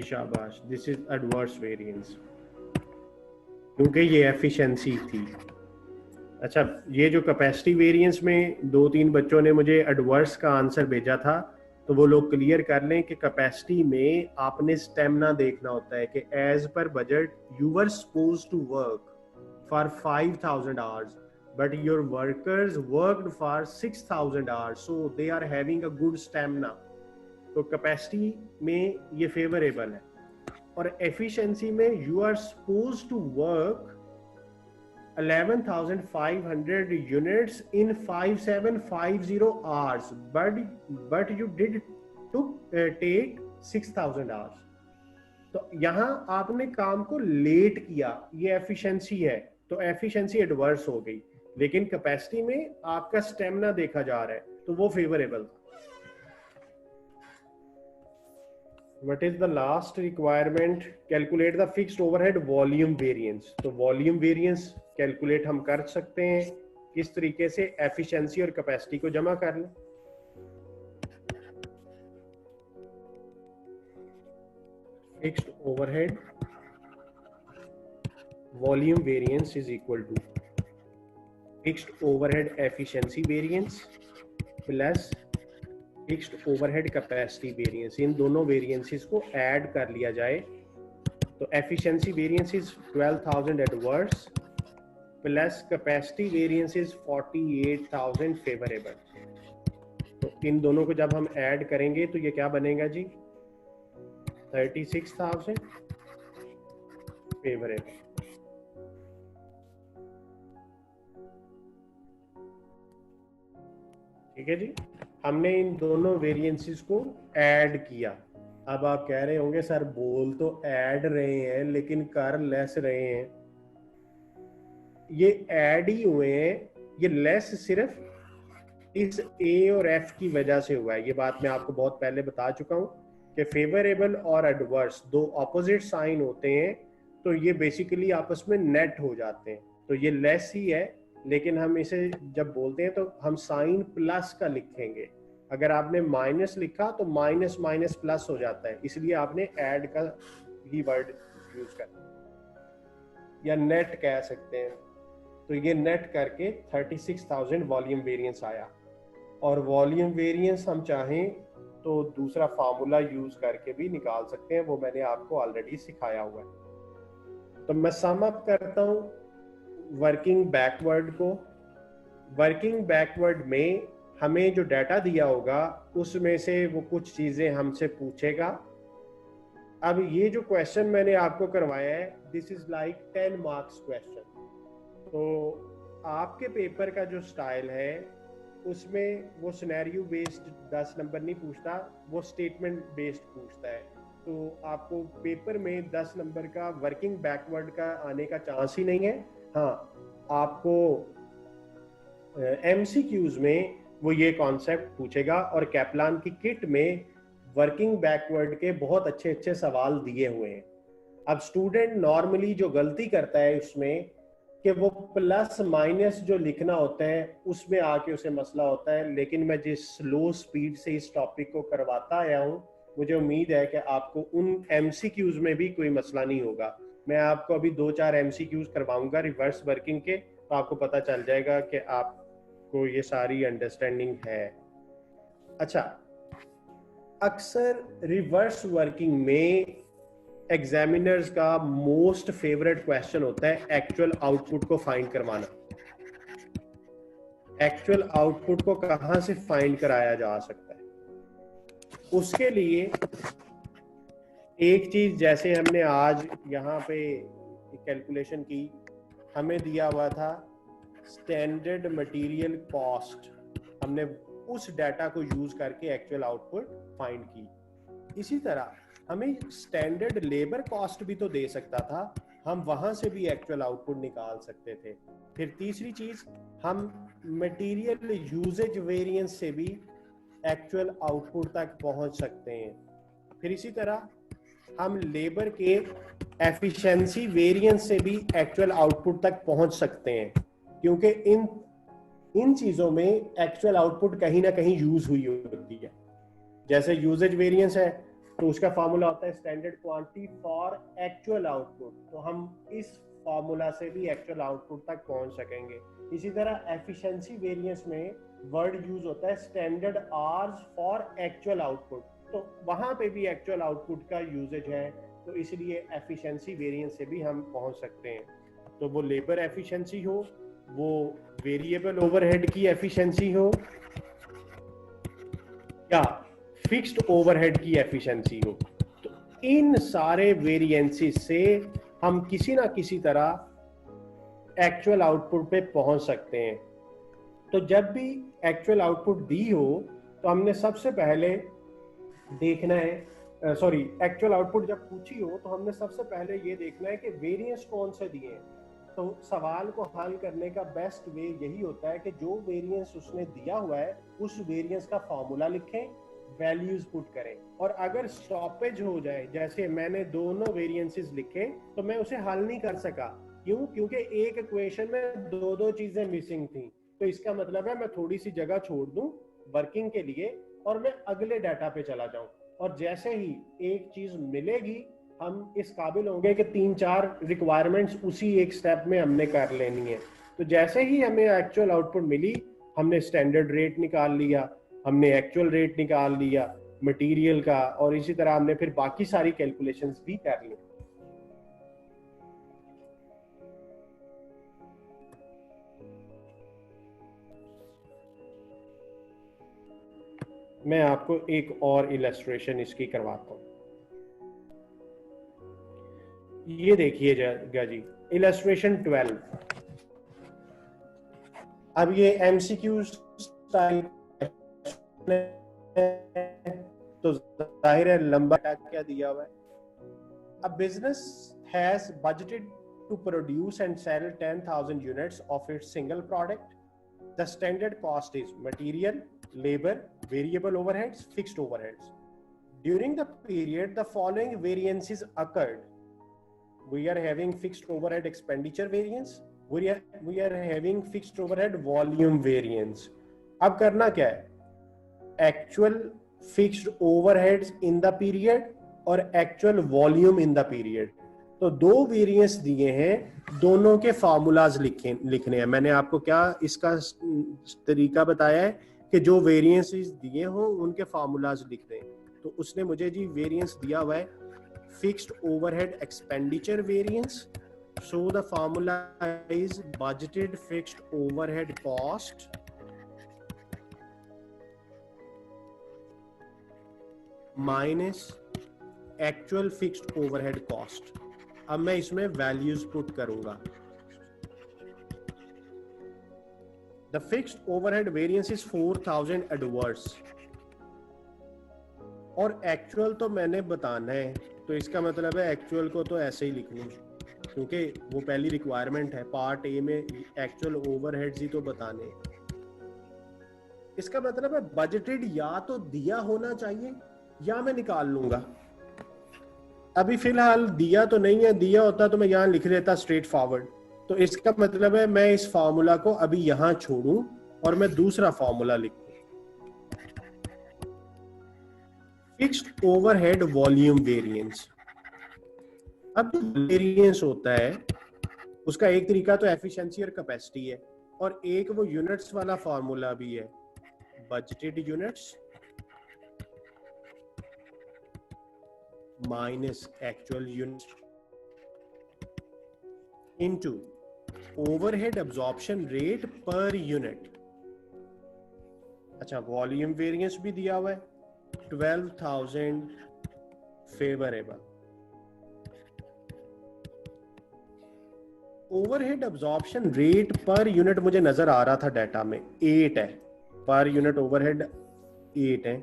A: शाबाश, दिस इज एडवर्स वेरिएंस, क्योंकि ये efficiency थी। अच्छा, ये जो कैपेसिटी वेरिएंस में 2-3 बच्चों ने मुझे एडवर्स का आंसर भेजा था, तो वो लोग क्लियर कर लें कि कैपेसिटी में आपने स्टेमिना देखना होता है कि as per budget you were suppose to work for 5,000 hours but your workers worked for 6,000 hours, so they are having a good stamina. तो कैपेसिटी में ये फेवरेबल है। और एफिशिएंसी में you are suppose to work 11,500 units in 5,750 hours, but you did to take 6,000 hours। तो यहाँ आपने काम को लेट किया, ये एफिशिएंसी है, तो एफिशिएंसी एडवर्स हो गई। लेकिन कैपेसिटी में आपका स्टेमिना देखा जा रहा है, तो वो फेवरेबल था। What is the last requirement? Calculate the fixed overhead volume variance। तो वॉल्यूम वेरिएंस कैलकुलेट हम कर सकते हैं किस तरीके से? एफिशिएंसी और कैपेसिटी को जमा कर लें। Fixed overhead volume variance is equal to fixed overhead efficiency variance plus fixed overhead capacity variance. इन दोनों वेरिएंसेस को ऐड कर लिया जाए तो efficiency variance is 12,000 adverse plus capacity variance is 48,000 favourable. तो इन दोनों को जब हम ऐड करेंगे तो ये क्या बनेगा जी, 36,000 फेवरेबल। ठीक है जी, हमने इन दोनों वेरिएंसेस को ऐड किया। अब आप कह रहे होंगे सर बोल तो ऐड रहे हैं लेकिन कर लेस रहे हैं। ये ऐड ही हुए हैं, ये लेस सिर्फ इस ए और एफ की वजह से हुआ है। ये बात मैं आपको बहुत पहले बता चुका हूं कि फेवरेबल और एडवर्स दो ऑपोजिट साइन होते हैं तो ये बेसिकली आपस में नेट हो जाते हैं। तो ये लेस ही है, लेकिन हम इसे जब बोलते हैं तो हम साइन प्लस का लिखेंगे। अगर आपने माइनस लिखा तो माइनस माइनस प्लस हो जाता है, इसलिए आपने ऐड का ही वर्ड यूज करना, या नेट कह सकते हैं। तो ये नेट करके 36,000 वॉल्यूम वेरिएंस आया। और वॉल्यूम वेरिएंस हम चाहें तो दूसरा फार्मूला यूज करके भी निकाल सकते हैं, वो मैंने आपको ऑलरेडी सिखाया हुआ है। तो मैं सम अप करता हूं वर्किंग बैकवर्ड को। वर्किंग बैकवर्ड में हमें जो डाटा दिया होगा उसमें से वो कुछ चीजें हमसे पूछेगा। अब ये जो क्वेश्चन मैंने आपको करवाया है, this is like 10 marks question. तो आपके पेपर का जो स्टाइल है उसमें वो सिनेरियो बेस्ड 10 नंबर नहीं पूछता, वो स्टेटमेंट बेस्ड पूछता है। तो आपको पेपर में 10 नंबर का वर्किंग बैकवर्ड का आने का चांस ही नहीं है। हाँ, आपको एमसीक्यूज में वो ये कॉन्सेप्ट पूछेगा, और कैप्लान की किट में वर्किंग बैकवर्ड के बहुत अच्छे अच्छे सवाल दिए हुए हैं। अब स्टूडेंट नॉर्मली जो गलती करता है उसमें कि वो प्लस माइनस जो लिखना होता है उसमें आके उसे मसला होता है। लेकिन मैं जिस स्लो स्पीड से इस टॉपिक को करवाता आया हूँ, मुझे उम्मीद है कि आपको उन एमसीक्यूज में भी कोई मसला नहीं होगा। मैं आपको अभी 2-4 एमसीक्यूज करवाऊंगा रिवर्स वर्किंग के, तो आपको पता चल जाएगा कि आपको ये सारी अंडरस्टैंडिंग है। अच्छा, अक्सर रिवर्स वर्किंग में एग्जामिनर्स का मोस्ट फेवरेट क्वेश्चन होता है एक्चुअल आउटपुट को फाइंड करवाना। एक्चुअल आउटपुट को कहां से फाइंड कराया जा सकता है? उसके लिए एक चीज, जैसे हमने आज यहाँ पे कैलकुलेशन की, हमें दिया हुआ था स्टैंडर्ड मटेरियल कॉस्ट। हमने उस डाटा को यूज करके एक्चुअल आउटपुट फाइंड की। इसी तरह हमें स्टैंडर्ड लेबर कॉस्ट भी तो दे सकता था, हम वहां से भी एक्चुअल आउटपुट निकाल सकते थे। फिर तीसरी चीज, हम मटेरियल यूजेज वेरिएंस से भी एक्चुअल आउटपुट तक पहुंच सकते हैं। फिर इसी तरह हम लेबर के एफिशिएंसी वेरिएंस से भी एक्चुअल आउटपुट तक पहुंच सकते हैं, क्योंकि इन चीजों में एक्चुअल आउटपुट कहीं ना कहीं यूज हुई होती है। जैसे यूजेज वेरिएंस है तो उसका फार्मूला होता है standard quantity for actual output, तो हम इस फार्मूला से भी एक्चुअल आउटपुट तक पहुंच सकेंगे। इसी तरह एफिशिएंसी वेरिएंस में वर्ड यूज होता है standard hours for actual output, तो वहां पे भी एक्चुअल आउटपुट का यूजेज है, तो इसलिए एफिशिएंसी वेरिएंस से भी हम पहुंच सकते हैं। तो वो लेबर एफिशिएंसी हो, वो वेरिएबल ओवरहेड की एफिशिएंसी हो, या फिक्स्ड ओवरहेड की एफिशिएंसी हो, तो इन सारे वेरिएंसेस से हम किसी ना किसी तरह एक्चुअल आउटपुट पे पहुंच सकते हैं। तो जब भी एक्चुअल आउटपुट दी हो तो हमने सबसे पहले देखना है, एक्चुअल आउटपुट जब पूछी हो तो हमने सबसे पहले ये देखना है कि वेरिएंस कौन से दिए हैं। तो सवाल को हल करने का बेस्ट वे यही होता है कि जो वेरिएंस उसने दिया हुआ है उस वेरिएंस का फॉर्मूला लिखें, वैल्यूज पुट करें, और अगर स्टॉपेज हो जाए, जैसे मैंने दोनों वेरिएंसेस लिखे तो मैं उसे हल नहीं कर सका। क्यों? क्योंकि एक इक्वेशन में दो चीजें मिसिंग थी। तो इसका मतलब है मैं थोड़ी सी जगह छोड़ दूं वर्किंग के लिए और मैं अगले डाटा पे चला जाऊं, और जैसे ही एक चीज मिलेगी हम इस काबिल होंगे कि 3-4 रिक्वायरमेंट्स उसी एक स्टेप में हमने कर लेनी है। तो जैसे ही हमें एक्चुअल आउटपुट मिली, हमने स्टैंडर्ड रेट निकाल लिया, हमने एक्चुअल रेट निकाल लिया मटेरियल का, और इसी तरह हमने फिर बाकी सारी कैलकुलेशंस भी कर ली। मैं आपको एक और इलस्ट्रेशन इसकी करवाता हूँ। ये देखिएगा जी, इलस्ट्रेशन 12। अब ये एमसीक्यू स्टाइल तो जाहिर है लंबा क्या दिया हुआ है। A business has budgeted to produce and sell 10,000 units of its single product. The standard cost is material, labor, variable overheads, fixed overheads. During the period, the following variances occurred. We are having fixed overhead expenditure variance. We are having fixed overhead volume variance. अब करना क्या है? Actual fixed overheads in the period और actual volume in the period. तो दो variance दिए हैं, दोनों के फार्मूलाज लिखने हैं। मैंने आपको क्या इसका तरीका बताया है कि जो वेरिएंसेस दिए हों उनके फार्मूलाज लिखने हैं। तो उसने मुझे जी वेरिएंस दिया हुआ है fixed overhead expenditure variance. So the formula is budgeted fixed overhead cost minus actual fixed overhead cost. अब मैं इसमें वैल्यूज पुट करूंगा। The fixed overhead variance is 4000 adverse, और एक्चुअल तो मैंने बताना है, तो इसका मतलब है एक्चुअल को तो ऐसे ही लिख लूं क्योंकि वो पहली रिक्वायरमेंट है। पार्ट ए में एक्चुअल ओवरहेड्स ही तो बताने हैं। इसका मतलब है बजटेड या तो दिया होना चाहिए या मैं निकाल लूंगा। अभी फिलहाल दिया तो नहीं है, दिया होता तो मैं यहां लिख लेता स्ट्रेट फॉरवर्ड। तो इसका मतलब है मैं इस फार्मूला को अभी यहां छोड़ूं और मैं दूसरा फार्मूला लिखूं, फिक्स्ड ओवरहेड वॉल्यूम वेरिएंस। अब जो वेरिएंस होता है उसका एक तरीका तो एफिशिएंसी और कैपेसिटी है, और एक वो यूनिट्स वाला फार्मूला भी है, budgeted units minus actual units into overhead absorption rate per unit। अच्छा, वॉल्यूम वेरिएंस भी दिया हुआ है 12,000 favourable. Overhead absorption rate per unit मुझे नजर आ रहा था डाटा में 8 है, पर यूनिट ओवरहेड 8 है।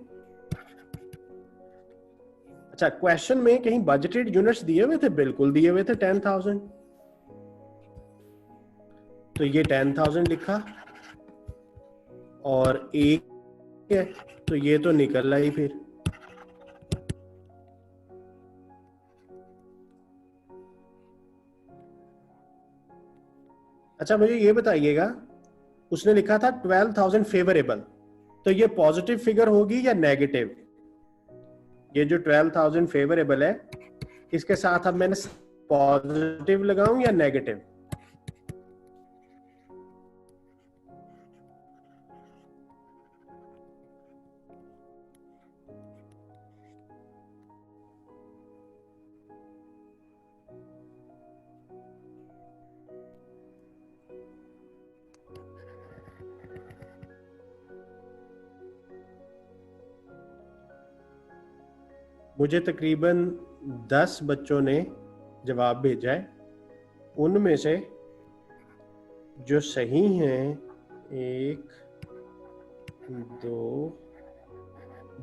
A: अच्छा, क्वेश्चन में कहीं बजटेड यूनिट्स दिए हुए थे? बिल्कुल दिए हुए थे 10,000। तो ये 10,000 लिखा, और एक है तो ये तो निकल रहा ही फिर। अच्छा, मुझे ये बताइएगा, उसने लिखा था 12,000 फेवरेबल, तो ये पॉजिटिव फिगर होगी या नेगेटिव? ये जो 12,000 फेवरेबल है, इसके साथ अब मैंने पॉजिटिव लगाऊं या नेगेटिव? मुझे तकरीबन 10 बच्चों ने जवाब भेजा है, उनमें से जो सही हैं 1 2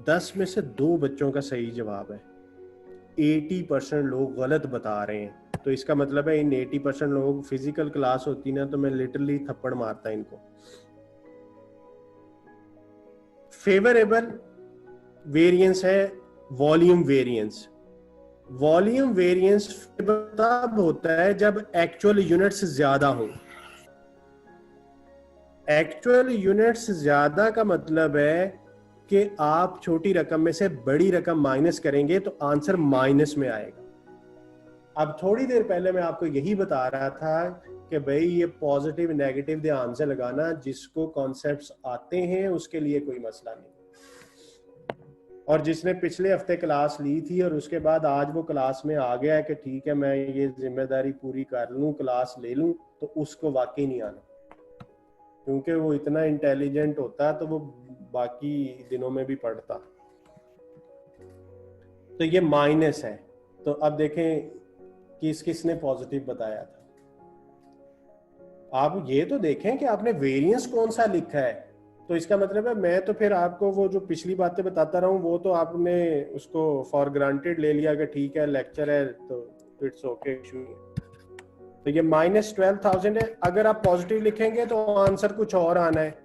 A: 10 में से 2 बच्चों का सही जवाब है। 80% लोग गलत बता रहे हैं। तो इसका मतलब है इन 80% लोग, फिजिकल क्लास होती ना तो मैं लिटरली थप्पड़ मारता इनको। फेवरेबल वेरिएंस है वॉल्यूम वेरिएंस। वॉल्यूम वेरिएंस तब होता है जब एक्चुअल यूनिट्स ज्यादा हो। एक्चुअल यूनिट्स ज्यादा का मतलब है कि आप छोटी रकम में से बड़ी रकम माइनस करेंगे तो आंसर माइनस में आएगा। अब थोड़ी देर पहले मैं आपको यही बता रहा था कि भाई ये पॉजिटिव नेगेटिव ध्यान से लगाना, जिसको कॉन्सेप्ट्स आते हैं उसके लिए कोई मसला नहीं, और जिसने पिछले हफ्ते क्लास ली थी और उसके बाद आज वो क्लास में आ गया है कि ठीक है मैं ये जिम्मेदारी पूरी कर लूँ, क्लास ले लूँ, तो उसको वाकई नहीं आना, क्योंकि वो इतना इंटेलिजेंट होता है तो वो बाकी दिनों में भी पढ़ता। तो ये माइनस है। तो अब देखें किसने पॉजिटिव बताया था। आप ये तो देखें कि आपने वेरिएंस कौन सा लिखा है, तो इसका मतलब है मैं तो फिर आपको वो जो पिछली बातें बताता रहा हूँ वो तो आपने उसको फॉर ग्रांटेड ले लिया कि ठीक है लेक्चर है तो इट्स ओके, इशू नहीं। तो ये -12,000 है। अगर आप पॉजिटिव लिखेंगे तो आंसर कुछ और आना है,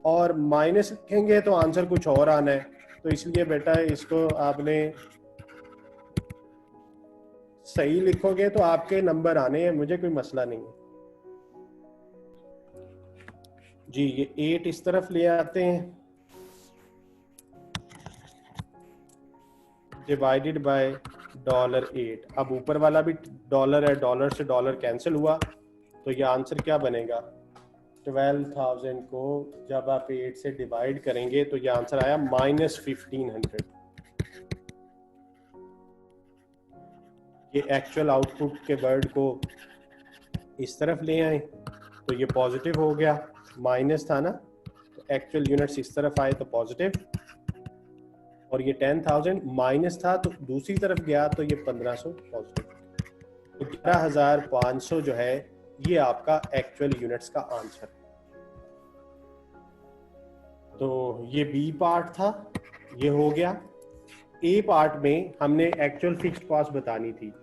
A: और माइनस लिखेंगे तो आंसर कुछ और आना है। तो इसलिए बेटा इसको आपने सही लिखोगे तो आपके नंबर आने हैं, मुझे कोई मसला नहीं है जी। ये 8 इस तरफ ले आते हैं, डिवाइडेड बाय $8। अब ऊपर वाला भी डॉलर है, डॉलर से डॉलर कैंसिल हुआ, तो ये आंसर क्या बनेगा, 12,000 को जब आप 8 से डिवाइड करेंगे तो ये आंसर आया -1500। ये एक्चुअल आउटपुट के वर्ड को इस तरफ ले आए तो ये पॉजिटिव हो गया, माइनस था ना, तो एक्चुअल यूनिट्स इस तरफ आए तो पॉजिटिव, और ये 10,000 माइनस था तो दूसरी तरफ गया तो ये 1500 पॉजिटिव। तो 11,500 जो है ये आपका एक्चुअल यूनिट्स का आंसर है। तो ये बी पार्ट था, ये हो गया। ए पार्ट में हमने एक्चुअल फिक्स्ड कॉस्ट बतानी थी,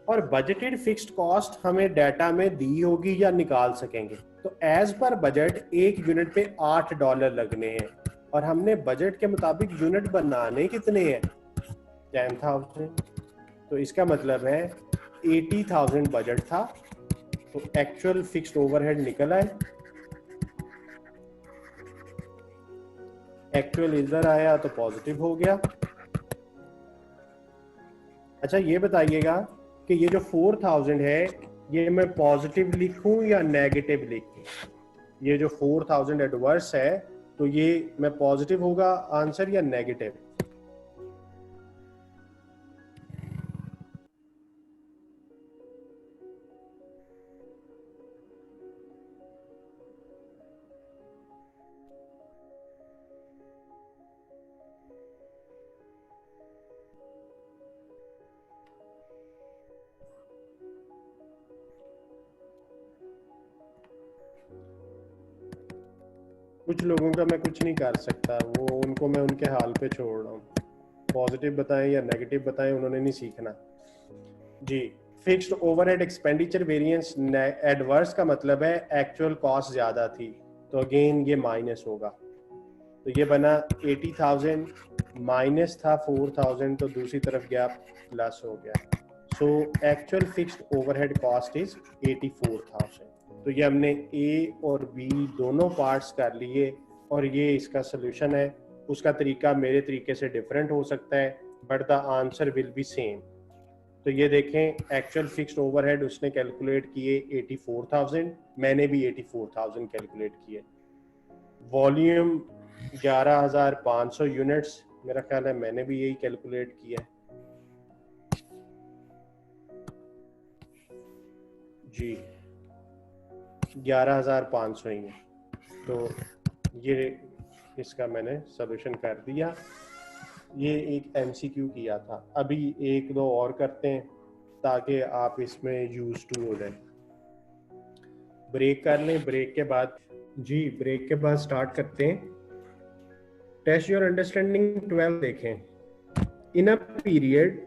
A: और बजटेड फिक्स्ड कॉस्ट हमें डाटा में दी होगी या निकाल सकेंगे। तो एज पर बजट एक यूनिट पे $8 लगने हैं, और हमने बजट के मुताबिक यूनिट बनाने कितने हैं, 10,000। तो इसका मतलब है 80,000 बजट था, तो एक्चुअल फिक्स्ड ओवरहेड निकल आए, एक्चुअल इधर आया तो पॉजिटिव हो गया। अच्छा ये बताइएगा कि ये जो 4,000 है ये मैं पॉजिटिव लिखूं या नेगेटिव लिखूं। ये जो 4,000 एडवर्स है तो ये मैं पॉजिटिव होगा आंसर या नेगेटिव। कुछ लोगों का मैं कुछ नहीं कर सकता, वो उनको मैं उनके हाल पे छोड़ रहा हूँ, पॉजिटिव बताएं या नेगेटिव बताएं उन्होंने नहीं सीखना जी। Fixed overhead expenditure variance adverse का मतलब है एक्चुअल कॉस्ट ज्यादा थी, तो अगेन ये माइनस होगा। तो ये बना 80,000, माइनस था 4,000 तो दूसरी तरफ गया प्लस हो गया। So actual fixed overhead cost is 84,000। तो ये हमने ए और बी दोनों पार्ट्स कर लिए, और ये इसका सोल्यूशन है। उसका तरीका मेरे तरीके से डिफरेंट हो सकता है, but the answer will be same. तो ये देखें एक्चुअल फिक्स्ड ओवरहेड उसने कैलकुलेट किए 84,000, मैंने भी 84,000 कैलकुलेट किए। वॉल्यूम 11,500 यूनिट्स, मेरा ख्याल है मैंने भी यही कैलकुलेट किया जी, 11,500 ही है। तो ये इसका मैंने सोल्यूशन कर दिया। ये एक MCQ किया था, अभी एक दो और करते हैं ताकि आप इसमें यूज टू हो जाए। ब्रेक कर लें, ब्रेक के बाद जी ब्रेक के बाद स्टार्ट करते हैं। टेस्ट योर अंडरस्टैंडिंग 12 देखें। इन a period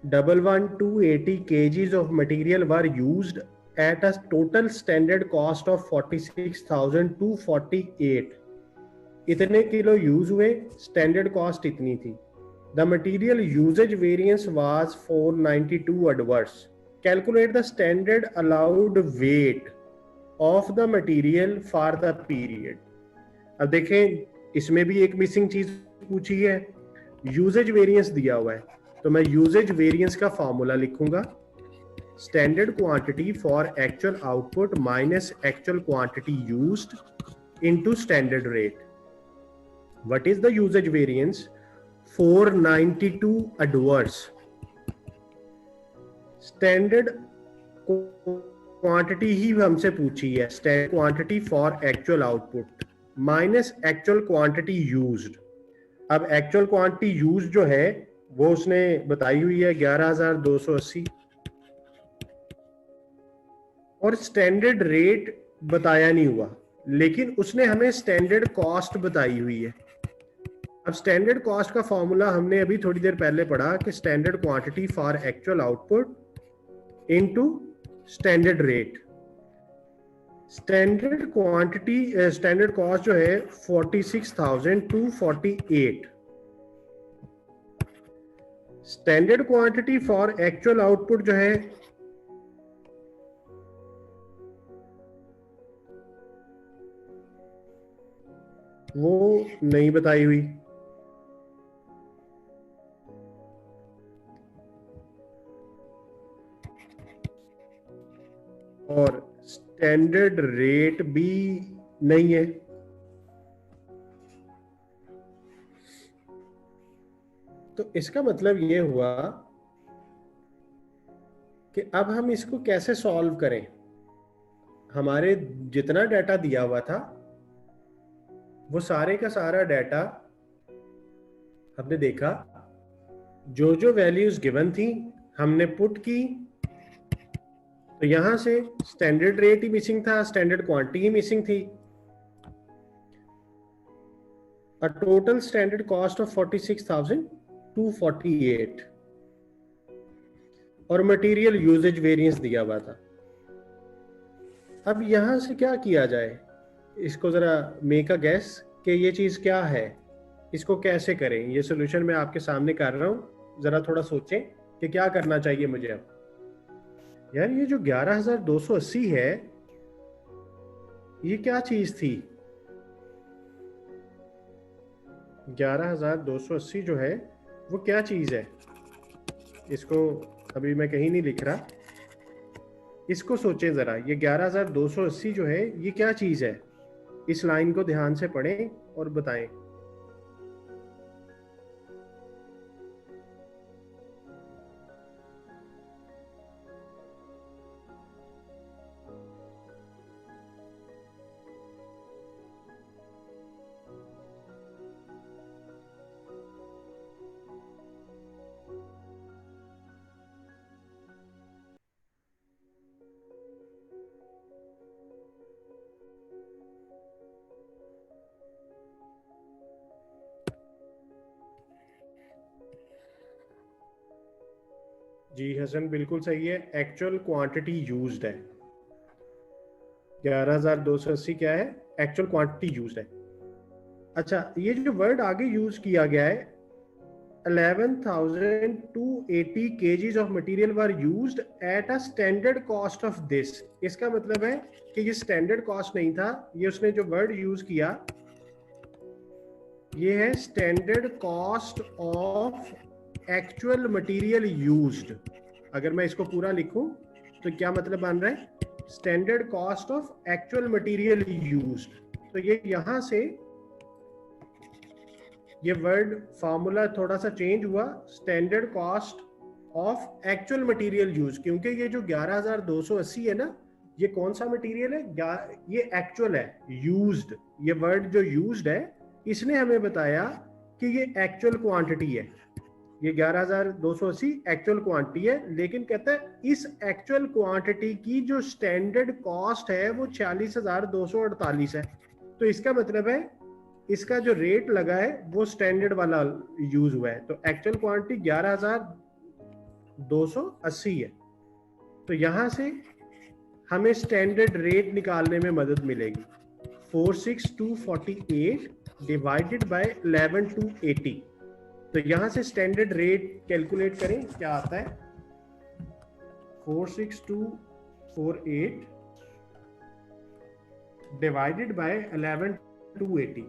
A: 11280 kgs of material were used at a total standard cost of 46,248। इतने किलो यूज हुए, स्टैंडर्ड कॉस्ट इतनी थी। The material usage variance was 492 adverse. Calculate the standard allowed weight of the material for the period. अब देखें इसमें भी एक missing चीज पूछी है, यूजेज वेरिएंस दिया हुआ है, तो मैं यूजेज वेरिएंस का फॉर्मूला लिखूंगा। standard quantity for actual output minus actual quantity used into standard rate. What is the usage variance? 492 adverse. Standard quantity ही हमसे पूछी है, standard quantity for actual output minus actual quantity used. अब actual quantity used जो है वो उसने बताई हुई है 11,280 और स्टैंडर्ड रेट बताया नहीं हुआ, लेकिन उसने हमें स्टैंडर्ड कॉस्ट बताई हुई है। अब स्टैंडर्ड कॉस्ट का फॉर्मूला हमने अभी थोड़ी देर पहले पढ़ा कि standard quantity for actual output into standard rate. Standard quantity standard cost जो है 46,248, standard quantity for actual output जो है वो नहीं बताई हुई। और स्टैंडर्ड रेट भी नहीं है। तो इसका मतलब ये हुआ कि अब हम इसको कैसे सॉल्व करें। हमारे जितना डाटा दिया हुआ था वो सारे का सारा डाटा हमने देखा, जो जो वैल्यूज गिवन थी हमने पुट की, तो यहां से स्टैंडर्ड रेट ही मिसिंग था, स्टैंडर्ड क्वांटिटी ही मिसिंग थी। A total standard cost of 46,248 और मटेरियल यूजेज वेरिएंस दिया हुआ था। अब यहां से क्या किया जाए, इसको जरा मेक अ गैस कि ये चीज क्या है, इसको कैसे करें। ये सोल्यूशन मैं आपके सामने कर रहा हूं, जरा थोड़ा सोचें कि क्या करना चाहिए मुझे। अब यार ये जो 11,280 है ये क्या चीज थी? 11,280 जो है वो क्या चीज है? इसको अभी मैं कहीं नहीं लिख रहा, इसको सोचें जरा। ये 11,280 जो है ये क्या चीज है? इस लाइन को ध्यान से पढ़ें और बताएं। जी हसन, बिल्कुल सही है। एक्चुअल क्वांटिटी यूज्ड है। 11,280 क्या है? एक्चुअल क्वांटिटी यूज्ड है। अच्छा, ये जो वर्ड आगे यूज किया गया है 11,280 kgs of material were used at a standard cost of this, इसका मतलब है कि ये स्टैंडर्ड कॉस्ट नहीं था। ये उसने जो वर्ड यूज किया ये है standard cost of actual material used. अगर मैं इसको पूरा लिखूं तो क्या मतलब बन रहा है? Standard cost of actual material used. तो ये यहां से ये वर्ड फार्मूला थोड़ा सा चेंज हुआ, standard cost of actual material use, क्योंकि ये जो 11,280 है ना, ये कौन सा मटेरियल है? ये एक्चुअल है, यूज्ड। ये वर्ड जो यूज्ड है इसने हमें बताया कि ये एक्चुअल क्वांटिटी है। ये 11,280 एक्चुअल क्वांटिटी है, लेकिन कहता है इस एक्चुअल क्वांटिटी की जो स्टैंडर्ड कॉस्ट है वो 46,248 है। तो इसका मतलब है इसका जो रेट लगा है वो स्टैंडर्ड वाला यूज हुआ है। तो एक्चुअल क्वांटिटी 11,280 है। तो यहां से हमें स्टैंडर्ड रेट निकालने में मदद मिलेगी। 46,248 डिवाइडेड बाय 11,280। तो यहां से स्टैंडर्ड रेट कैलकुलेट करें, क्या आता है? 46,248 डिवाइडेड बाय 11,280,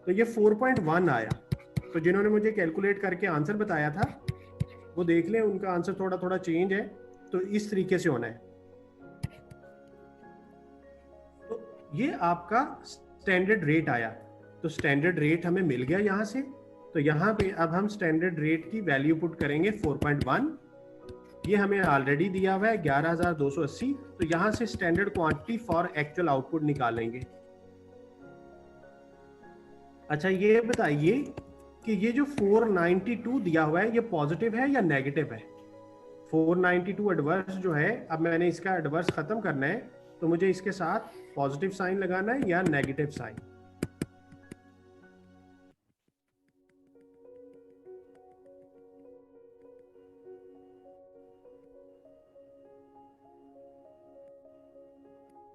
A: तो ये 4.1 आया। तो जिन्होंने मुझे कैलकुलेट करके आंसर बताया था वो देख लें, उनका आंसर थोड़ा थोड़ा चेंज है। तो इस तरीके से होना है। तो ये आपका स्टैंडर्ड रेट आया, तो स्टैंडर्ड रेट हमें मिल गया यहाँ से। तो यहाँ पे अब हम स्टैंडर्ड रेट की वैल्यू पुट करेंगे 4.1, ये हमें ऑलरेडी दिया हुआ है 11,280। तो यहाँ से standard quantity for actual output निकालेंगे। अच्छा ये बताइए कि ये जो 492 दिया हुआ है ये पॉजिटिव है या नेगेटिव है? 492 एडवर्स जो है, अब मैंने इसका एडवर्स खत्म करना है, तो मुझे इसके साथ पॉजिटिव साइन लगाना है या नेगेटिव साइन?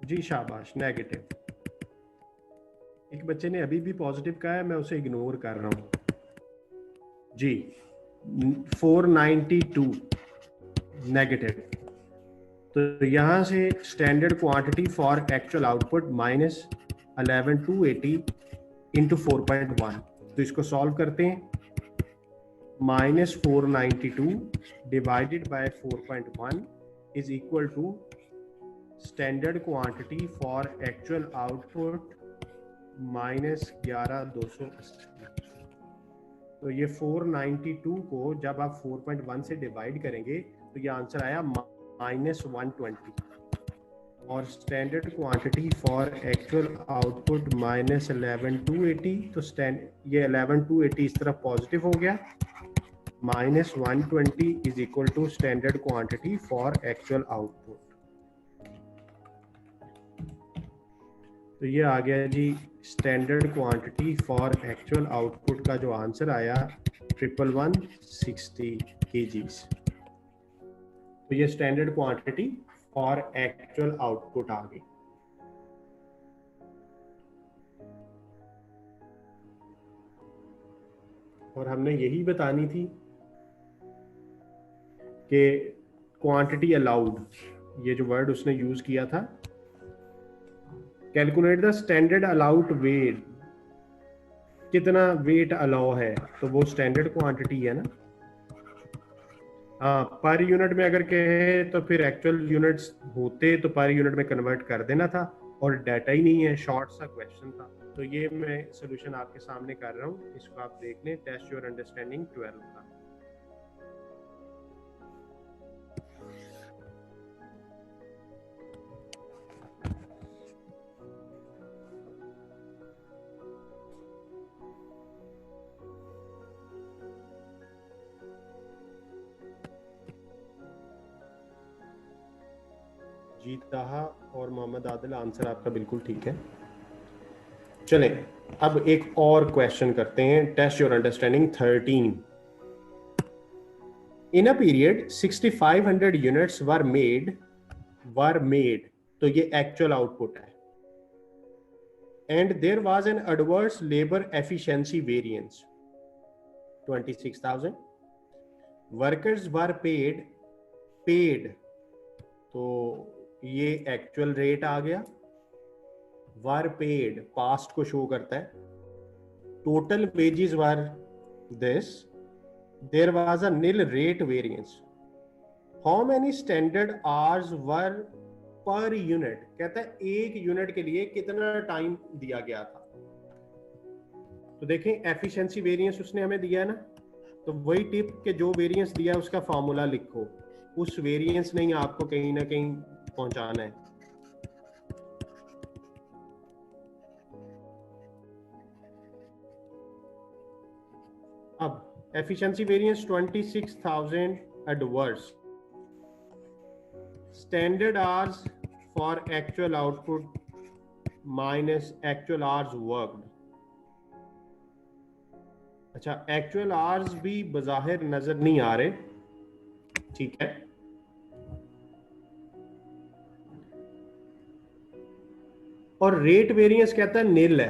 A: जी शाबाश, नेगेटिव। एक बच्चे ने अभी भी पॉजिटिव कहा है, मैं उसे इग्नोर कर रहा हूं जी। 492 नेगेटिव। तो यहां से standard quantity for actual output minus 11,280 into 4.1। तो इसको सॉल्व करते हैं। Minus 492 divided by 4.1 is equal to standard quantity for actual output minus 11,280। तो ये 492 को जब आप 4.1 से डिवाइड करेंगे तो ये आंसर आया माइनस 120, और standard quantity for actual output minus 11,280। तो ये 11,280 इस तरफ पॉजिटिव हो गया, minus 120 is equal to standard quantity for actual output. तो ये आ गया जी standard quantity for actual output का जो आंसर आया 1160 kgs। तो ये standard quantity for actual output आ गई। और हमने यही बतानी थी कि क्वांटिटी अलाउड, ये जो वर्ड उसने यूज किया था, calculate the standard allowed weight, कितना वेट अलाउ है, तो वो स्टैंडर्ड क्वांटिटी है ना। हाँ, पर यूनिट में अगर कहे तो फिर एक्चुअल यूनिट्स होते तो पर यूनिट में कन्वर्ट कर देना था, और डाटा ही नहीं है, शॉर्ट सा क्वेश्चन था। तो ये मैं सोल्यूशन आपके सामने कर रहा हूँ, इसको आप देख लें। टेस्ट योर अंडरस्टैंडिंग 12 का। जीत ताहा और मोहम्मद आदिल, आंसर आपका बिल्कुल ठीक है। चलें अब एक और क्वेश्चन करते हैं। Test your understanding 13। In a period 6500 units were made, तो ये एक्चुअल आउटपुट है, and there was an adverse labour efficiency variance 26,000। Workers were paid, तो ये एक्चुअल रेट आ गया। वर पेड पास्ट को शो करता है। Total wages were this, there was a nil rate variance. How many standard hours were per unit, कहता है एक यूनिट के लिए कितना टाइम दिया गया था। तो देखें एफिशिएंसी वेरिएंस उसने हमें दिया है ना, तो वही टिप के जो वेरिएंस दिया है उसका फॉर्मूला लिखो, उस वेरिएंस ने ही आपको कहीं ना कहीं पहुंचाना है। अब efficiency variance 26,000 adverse, standard hours for actual output minus actual hours worked. अच्छा, एक्चुअल आवर्स भी बज़ाहिर नजर नहीं आ रहे, ठीक है। और रेट वेरिएंस कहता है निल है,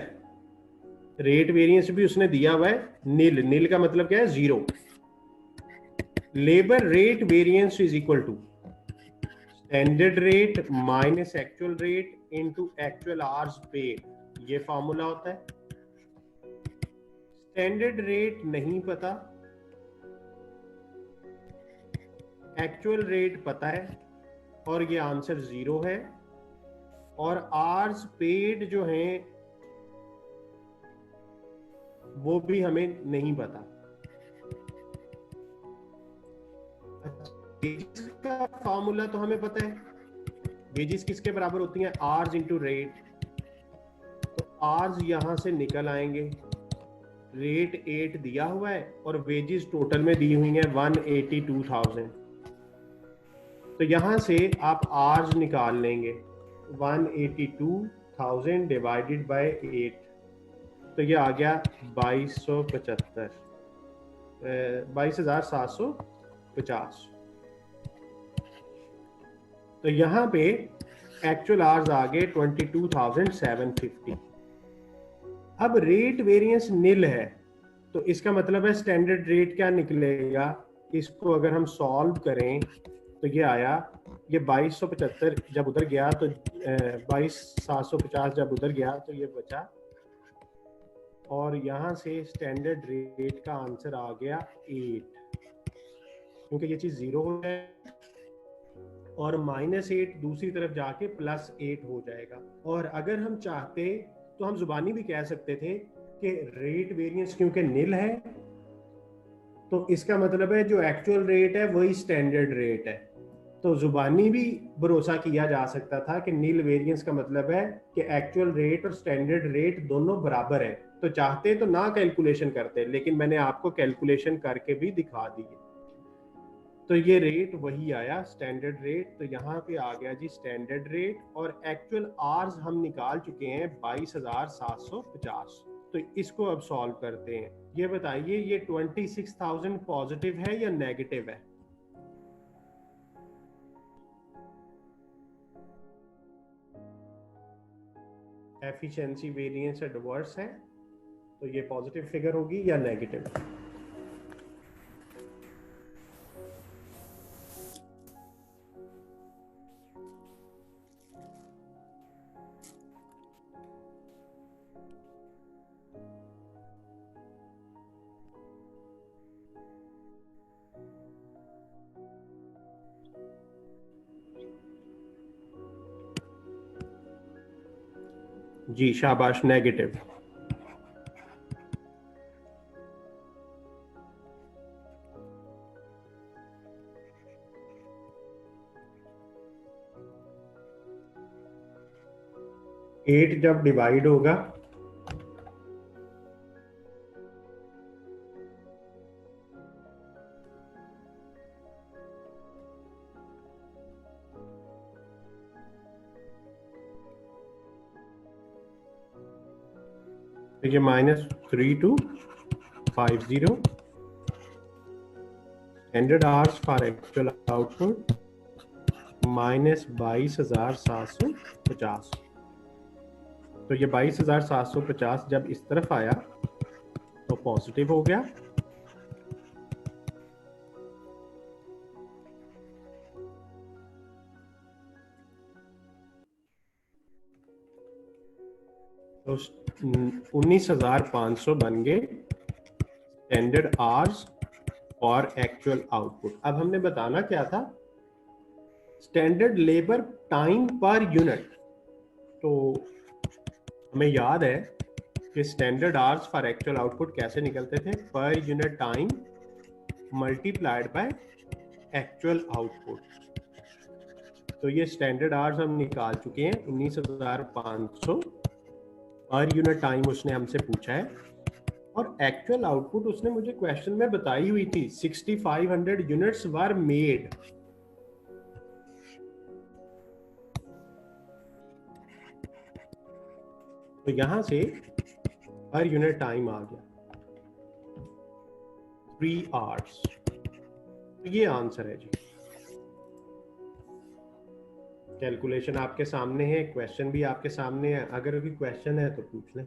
A: रेट वेरिएंस भी उसने दिया हुआ है निल। निल का मतलब क्या है? Zero. Labour rate variance is equal to standard rate minus actual rate into actual hours paid, ये फॉर्मूला होता है। स्टैंडर्ड रेट नहीं पता, एक्चुअल रेट पता है और ये आंसर 0 है, और आवर्स पेड जो हैं वो भी हमें नहीं पता। वेजेस का फॉर्मूला तो हमें पता है, वेजेस किसके बराबर होती हैं, आवर्स इंटू रेट। तो आवर्स यहां से निकल आएंगे, रेट 8 दिया हुआ है और वेजेस टोटल में दी हुई है 182,000। तो यहां से आप आवर्स निकाल लेंगे, 182,000 डिवाइडेड बाय 8, तो ये आ गया 2275, 22,750। तो यहाँ पे एक्चुअल आवर्स आ गए 22,750। अब रेट वेरिएंस नील है, तो इसका मतलब है स्टैंडर्ड रेट क्या निकलेगा, इसको अगर हम सॉल्व करें तो ये आया, ये 2275 जब उधर गया तो 22,750 जब उधर गया तो ये बचा, और यहां से स्टैंडर्ड रेट का आंसर आ गया 8, क्योंकि ये चीज 0 हो जाए और -8 दूसरी तरफ जाके +8 हो जाएगा। और अगर हम चाहते तो हम जुबानी भी कह सकते थे कि रेट वेरिएंस क्योंकि नील है तो इसका मतलब है जो एक्चुअल रेट है वही स्टैंडर्ड रेट है। तो जुबानी भी भरोसा किया जा सकता था कि नील वेरिएंस का मतलब है कि एक्चुअल रेट और स्टैंडर्ड रेट दोनों बराबर है। तो चाहते तो ना कैलकुलेशन करते, लेकिन मैंने आपको कैलकुलेशन करके भी दिखा दी है। तो ये रेट वही आया स्टैंडर्ड रेट। तो यहाँ पे आ गया जी स्टैंडर्ड रेट, और एक्चुअल आवर्स हम निकाल चुके हैं 22,750। तो इसको अब सॉल्व करते हैं। ये बताइए ये 26,000 पॉजिटिव है या नेगेटिव है? एफिशिएंसी वेरिएंस एडवर्स है, तो ये पॉजिटिव फिगर होगी या नेगेटिव? जी शाबाश, नेगेटिव। एट जब डिवाइड होगा तो ये -3250 standard hours for actual output -22,750। तो ये 22,750 जब इस तरफ आया तो पॉजिटिव हो गया, तो 19,500 बन गए स्टैंडर्ड आवर्स और एक्चुअल आउटपुट। अब हमने बताना क्या था, standard labour time per unit. तो हमें याद है कि standard hours for actual output कैसे निकलते थे, per unit time multiplied by actual output. तो ये स्टैंडर्ड आवर्स हम निकाल चुके हैं 19,500 पर यूनिट टाइम उसने हमसे पूछा है, और एक्चुअल आउटपुट उसने मुझे क्वेश्चन में बताई हुई थी 6,500 यूनिट्स वर मेड। तो यहां से पर यूनिट टाइम आ गया 3 आवर्स। तो ये आंसर है जी। कैलकुलेशन आपके सामने है, क्वेश्चन भी आपके सामने है, अगर अभी क्वेश्चन है तो पूछ लें।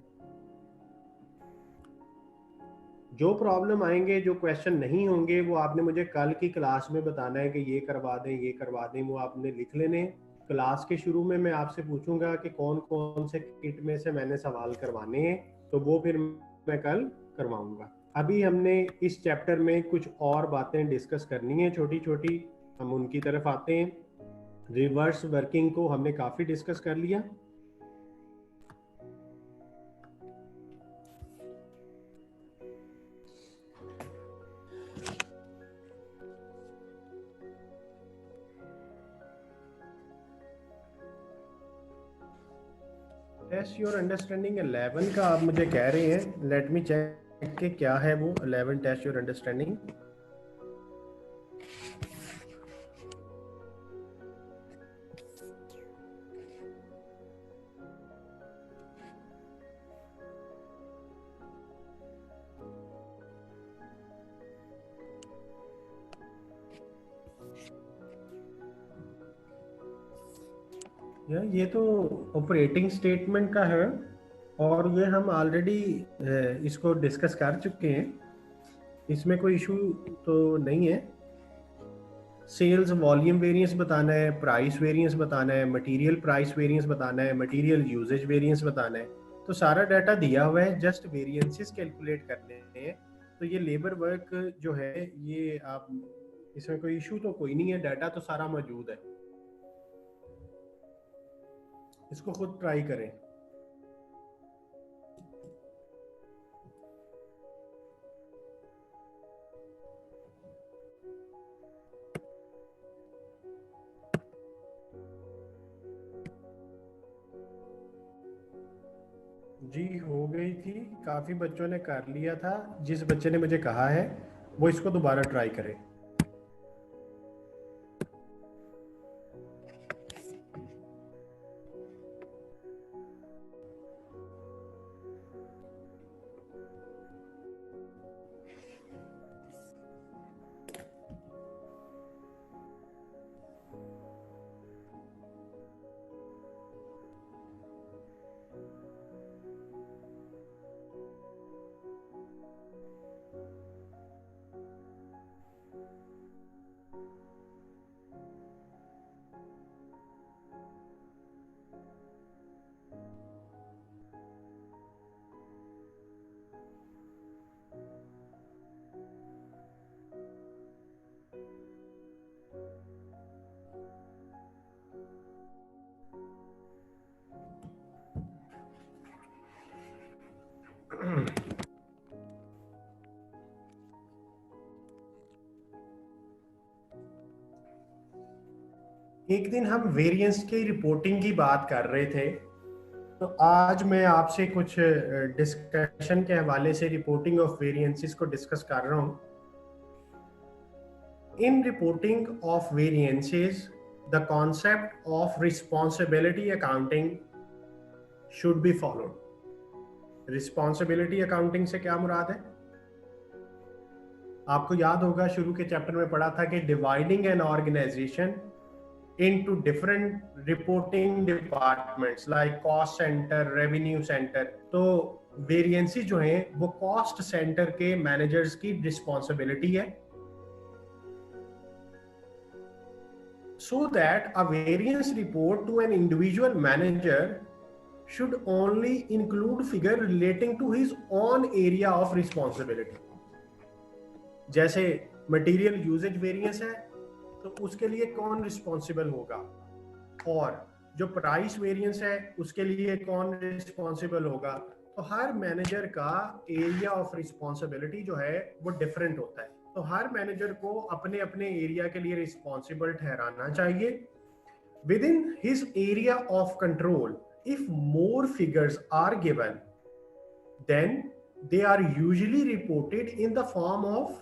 A: जो प्रॉब्लम आएंगे, जो क्वेश्चन नहीं होंगे, वो आपने मुझे कल की क्लास में बताना है कि ये करवा दें, ये करवा दें, वो आपने लिख लेने। क्लास के शुरू में मैं आपसे पूछूंगा कि कौन कौन से किट में से मैंने सवाल करवाने हैं, तो वो फिर मैं कल करवाऊंगा। अभी हमने इस चैप्टर में कुछ और बातें डिस्कस करनी है छोटी छोटी। हम उनकी तरफ आते हैं। रिवर्स वर्किंग को हमने काफी डिस्कस कर लिया। टेस्ट योर अंडरस्टैंडिंग 11 का आप मुझे कह रहे हैं, लेट मी चेक कि क्या है वो 11 टेस्ट योर अंडरस्टैंडिंग। ये तो ऑपरेटिंग स्टेटमेंट का है और ये हम ऑलरेडी इसको डिस्कस कर चुके हैं, इसमें कोई इशू तो नहीं है। सेल्स वॉल्यूम वेरिएंस बताना है, प्राइस वेरिएंस बताना है, मटेरियल प्राइस वेरिएंस बताना है, मटेरियल यूजेज वेरिएंस बताना है, तो सारा डाटा दिया हुआ है, जस्ट वेरिएंसेस कैलकुलेट करने हैं। तो ये लेबर वर्क जो है ये आप, इसमें कोई इशू तो कोई नहीं है, डाटा तो सारा मौजूद है, इसको खुद ट्राई करें। जी हो गई थी, काफी बच्चों ने कर लिया था। जिस बच्चे ने मुझे कहा है वो इसको दोबारा ट्राई करे। एक दिन हम वेरिएंस की रिपोर्टिंग की बात कर रहे थे, तो आज मैं आपसे कुछ डिस्कशन के हवाले से रिपोर्टिंग ऑफ वेरिएंसेस को डिस्कस कर रहा हूं। In reporting of variances the concept of responsibility accounting should be followed. Responsibility accounting से क्या मुराद है? आपको याद होगा शुरू के चैप्टर में पढ़ा था कि dividing an organisation into different reporting departments like cost center, revenue center, तो वेरिएंसेस जो हैं वो कॉस्ट सेंटर के मैनेजर्स की रिस्पॉन्सिबिलिटी है। So that a variance report to an individual manager should only include figure relating to his own area of responsibility। जैसे material usage variance है तो उसके लिए कौन रिस्पॉन्सिबल होगा, और जो प्राइस वेरिएंस है उसके लिए कौन रिस्पॉन्सिबल होगा। तो हर मैनेजर का एरिया ऑफ रिस्पॉन्सिबिलिटी जो है वो डिफरेंट होता है, तो हर मैनेजर को अपने अपने एरिया के लिए रिस्पॉन्सिबल ठहराना चाहिए। Within his area of control if more figures are given then they are usually reported in the form of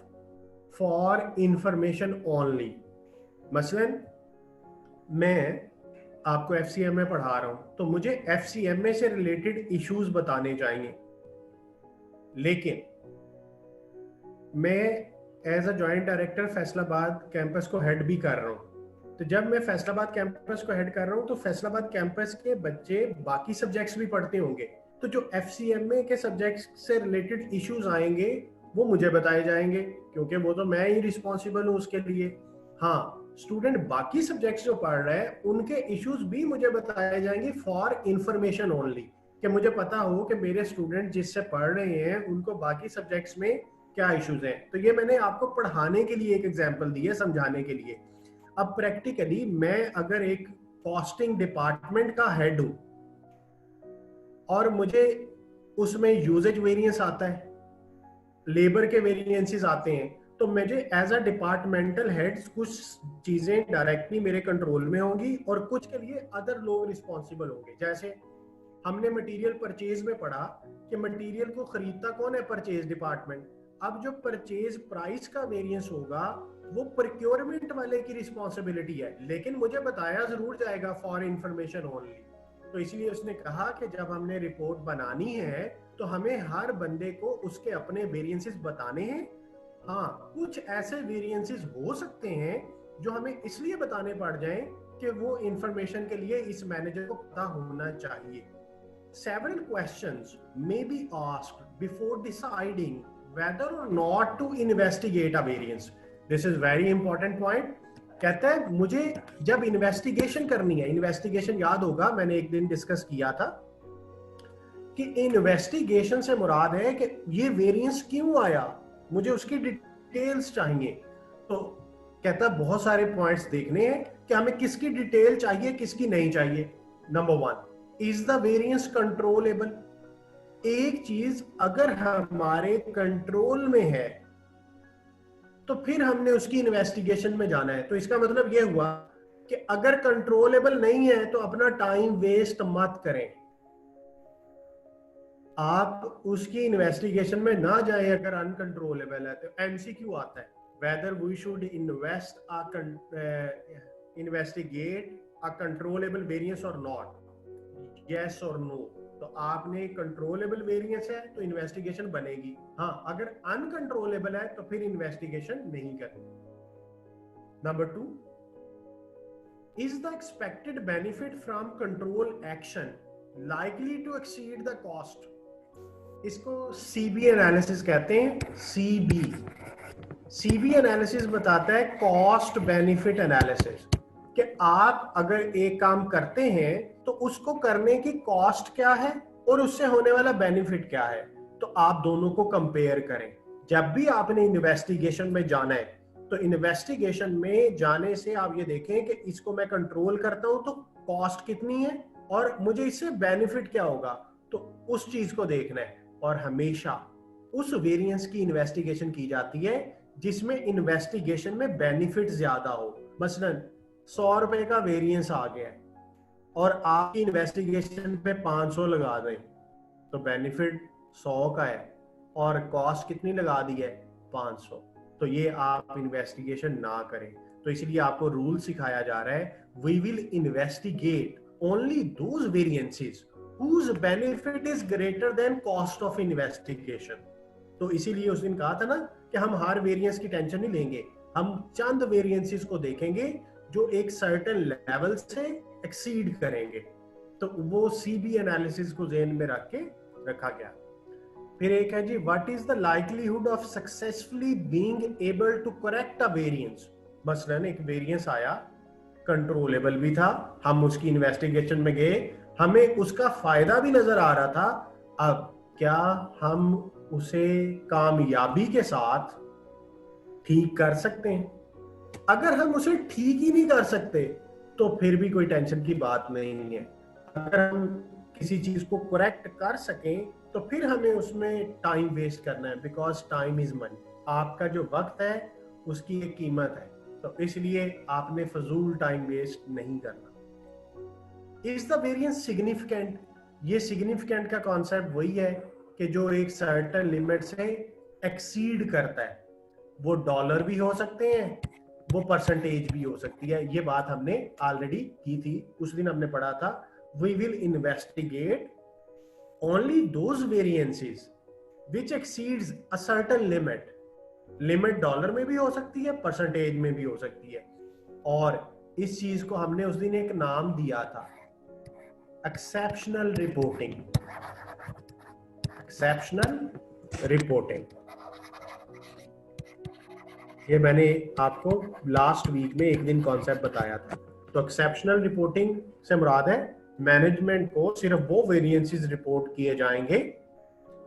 A: for information only. मसलन मैं आपको एफसीएमए पढ़ा रहा हूं तो मुझे एफसीएमए से रिलेटेड इश्यूज बताने चाहिए, लेकिन मैं as a joint director Faisalabad campus को हेड भी कर रहा हूं। तो जब मैं फैसलाबाद कैंपस को हेड कर रहा हूं तो फैसलाबाद कैंपस के बच्चे बाकी सब्जेक्ट्स भी पढ़ते होंगे, तो जो एफसीएमए के सब्जेक्ट से रिलेटेड इश्यूज आएंगे वो मुझे बताए जाएंगे, क्योंकि वो तो मैं ही रिस्पॉन्सिबल हूं उसके लिए। हाँ, स्टूडेंट बाकी सब्जेक्ट्स जो पढ़ रहे हैं उनके इश्यूज भी मुझे बताए जाएंगे फॉर इंफॉर्मेशन ओनली, कि मुझे पता हो कि मेरे स्टूडेंट जिससे पढ़ रहे हैं उनको बाकी सब्जेक्ट्स में क्या इश्यूज हैं। तो ये मैंने आपको पढ़ाने के लिए एक एग्जांपल दी है, समझाने के लिए। अब प्रैक्टिकली मैं अगर एक कॉस्टिंग डिपार्टमेंट का हेड हूं और मुझे उसमें यूजेज वेरिएंस आता है, लेबर के वेरिएंसेस आते हैं, तो मुझे एज अ डिपार्टमेंटल हेड कुछ चीजें डायरेक्टली मेरे कंट्रोल में होंगी और कुछ के लिए अदर लोग रिस्पॉन्सिबल होंगे। जैसे हमने मटेरियल परचेज में पढ़ा कि मटेरियल को खरीदता कौन है? Purchase department. अब जो परचेज प्राइस का वेरिएंस होगा वो प्रोक्योरमेंट वाले की रिस्पॉन्सिबिलिटी है, लेकिन मुझे बताया जरूर जाएगा फॉर इंफॉर्मेशन ओनली। तो इसलिए उसने कहा कि जब हमने रिपोर्ट बनानी है तो हमें हर बंदे को उसके अपने वेरिएंसेस बताने हैं। हाँ, कुछ ऐसे वेरिएंसेस हो सकते हैं जो हमें इसलिए बताने पड़ जाएं कि वो इंफॉर्मेशन के लिए इस मैनेजर को पता होना चाहिए। Several questions may be asked before deciding whether or not to investigate a variance. This is very important point. कहता है मुझे जब इन्वेस्टिगेशन करनी है, इन्वेस्टिगेशन याद होगा मैंने एक दिन डिस्कस किया था कि इन्वेस्टिगेशन से मुराद है कि ये वेरिएंस क्यों आया, मुझे उसकी डिटेल्स चाहिए। तो कहता है बहुत सारे पॉइंट्स देखने हैं कि हमें किसकी डिटेल चाहिए, किसकी नहीं चाहिए। Number 1, is the variance controllable? एक चीज अगर हमारे कंट्रोल में है तो फिर हमने उसकी इन्वेस्टिगेशन में जाना है। तो इसका मतलब यह हुआ कि अगर कंट्रोलेबल नहीं है तो अपना टाइम वेस्ट मत करें, आप उसकी इन्वेस्टिगेशन में ना जाएं। अगर अनकंट्रोलेबल है तो एमसीक्यू आता है, whether we should investigate a controllable variance और नॉट, यस और नो। तो आपने कंट्रोलेबल वेरिएंस है तो इन्वेस्टिगेशन बनेगी, हाँ अगर अनकंट्रोलेबल है तो फिर इन्वेस्टिगेशन नहीं करनी। Number 2, is the expected benefit from control action likely to exceed the cost? इसको सीबी एनालिसिस कहते हैं। सीबी एनालिसिस बताता है कॉस्ट बेनिफिट एनालिसिस, कि आप अगर एक काम करते हैं तो उसको करने की कॉस्ट क्या है और उससे होने वाला बेनिफिट क्या है, तो आप दोनों को कंपेयर करें। जब भी आपने इन्वेस्टिगेशन में जाना है तो इन्वेस्टिगेशन में जाने से आप ये देखें कि इसको मैं कंट्रोल करता हूं तो कॉस्ट कितनी है और मुझे इससे बेनिफिट क्या होगा, तो उस चीज को देखना है। और हमेशा उस वेरिएंस की इन्वेस्टिगेशन की जाती है जिसमें इन्वेस्टिगेशन में बेनिफिट ज्यादा हो। मसलन 100 रुपए का वेरिएंस आ गया और आपकी इन्वेस्टिगेशन पे 500 लगा दें तो बेनिफिट 100 का है और कॉस्ट कितनी लगा दी है? 500। तो ये आप इन्वेस्टिगेशन ना करें। तो इसलिए आपको रूल सिखाया जा रहा है, we will investigate only those variances whose benefit is greater than cost of investigation। तो इसीलिए उस दिन कहा था ना कि हम हर वेरिएंस की टेंशन नहीं लेंगे, हम चंद वेरिएंसेस को देखेंगे जो एक सर्टेन लेवल से एक्सीड करेंगे। तो वो सीबी एनालिसिस को ज़हन में रख के रखा गया। फिर एक है जी, what is the likelihood of successfully being able to correct a variance? मसलन एक वेरिएंस आया, कंट्रोलेबल भी था, हम उसकी इन्वेस्टिगेशन में गए, हमें उसका फायदा भी नजर आ रहा था। अब क्या हम उसे कामयाबी के साथ ठीक कर सकते हैं? अगर हम उसे ठीक ही नहीं कर सकते तो फिर भी कोई टेंशन की बात नहीं है। अगर हम किसी चीज को करेक्ट कर सकें तो फिर हमें उसमें टाइम वेस्ट करना है, बिकॉज टाइम इज मनी। आपका जो वक्त है उसकी एक कीमत है, तो इसलिए आपने फजूल टाइम वेस्ट नहीं करना। Is the variance significant? ये सिग्निफिकेंट का कॉन्सेप्ट वही है कि जो एक सर्टेन लिमिट से एक्सीड करता है। वो डॉलर भी हो सकते हैं, वो परसेंटेज भी हो सकती है। ये बात हमने ऑलरेडी की थी, उस दिन हमने पढ़ा था, we will investigate only those variances which exceeds a certain limit. Limit dollar में भी हो सकती है, परसेंटेज में भी हो सकती है। और इस चीज को हमने उस दिन एक नाम दिया था, एक्सेप्शनल रिपोर्टिंग। एक्सेप्शनल रिपोर्टिंग, ये मैंने आपको लास्ट वीक में एक दिन कॉन्सेप्ट बताया था। तो एक्सेप्शनल रिपोर्टिंग से मुराद है मैनेजमेंट को सिर्फ वो वेरिएंसेस रिपोर्ट किए जाएंगे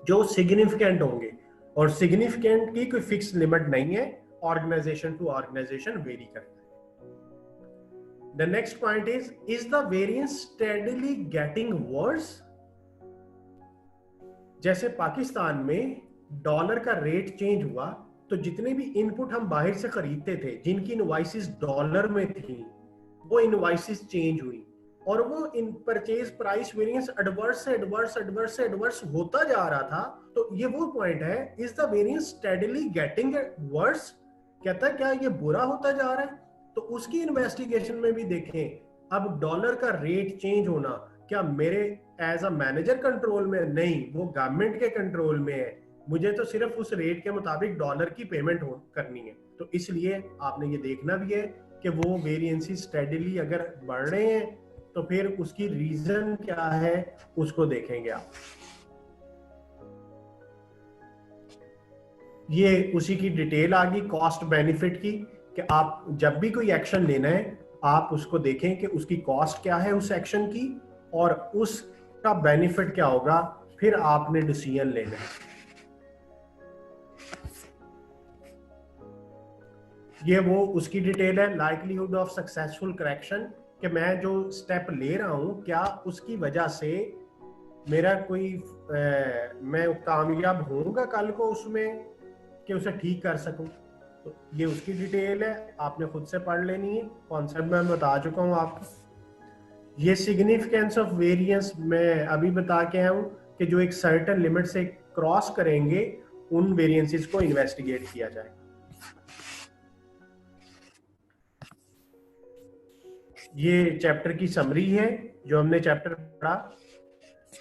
A: जो सिग्निफिकेंट होंगे, और सिग्निफिकेंट की कोई फिक्स लिमिट नहीं है, ऑर्गेनाइजेशन टू ऑर्गेनाइजेशन वेरी करता है। The next point is the variance steadily getting worse? जैसे पाकिस्तान में डॉलर का रेट चेंज हुआ तो जितने भी इनपुट हम बाहर से खरीदते थे जिनकी इनवॉइसेस डॉलर में थी वो इनवॉइसेस चेंज हुई और वो in purchase price variance adverse से एडवर्स एडवर्स से एडवर्स होता जा रहा था। तो ये वो पॉइंट है, is the variance steadily getting worse? कहता है क्या ये बुरा होता जा रहा है? तो उसकी इन्वेस्टिगेशन में भी देखें, अब डॉलर का रेट चेंज होना क्या मेरे एज अ मैनेजर कंट्रोल में? नहीं, वो गवर्नमेंट के कंट्रोल में है। मुझे तो सिर्फ उस रेट के मुताबिक डॉलर की पेमेंट करनी है। तो इसलिए आपने ये देखना भी है कि वो वेरिएंसेस स्टेडीली अगर बढ़ रहे हैं तो फिर उसकी रीजन क्या है उसको देखेंगे आप। ये उसी की डिटेल आ गई कॉस्ट बेनिफिट की, कि आप जब भी कोई एक्शन लेना है आप उसको देखें कि उसकी कॉस्ट क्या है उस एक्शन की और उसका बेनिफिट क्या होगा, फिर आपने डिसीजन लेना है। ये वो उसकी डिटेल है, लाइकलीहुड ऑफ सक्सेसफुल करेक्शन, कि मैं जो स्टेप ले रहा हूं क्या उसकी वजह से मेरा कोई मैं कामयाब होऊंगा कल को उसमें कि उसे ठीक कर सकूं। तो ये उसकी डिटेल है, आपने खुद से पढ़ लेनी है, कॉन्सेप्ट मैं बता चुका हूं आपको। ये सिग्निफिकेंस ऑफ वेरिएंस मैं अभी बता के आया हूं कि जो एक सर्टेन लिमिट से क्रॉस करेंगे उन वेरिएंसेस को इन्वेस्टिगेट किया जाए। ये चैप्टर की समरी है जो हमने चैप्टर पढ़ा।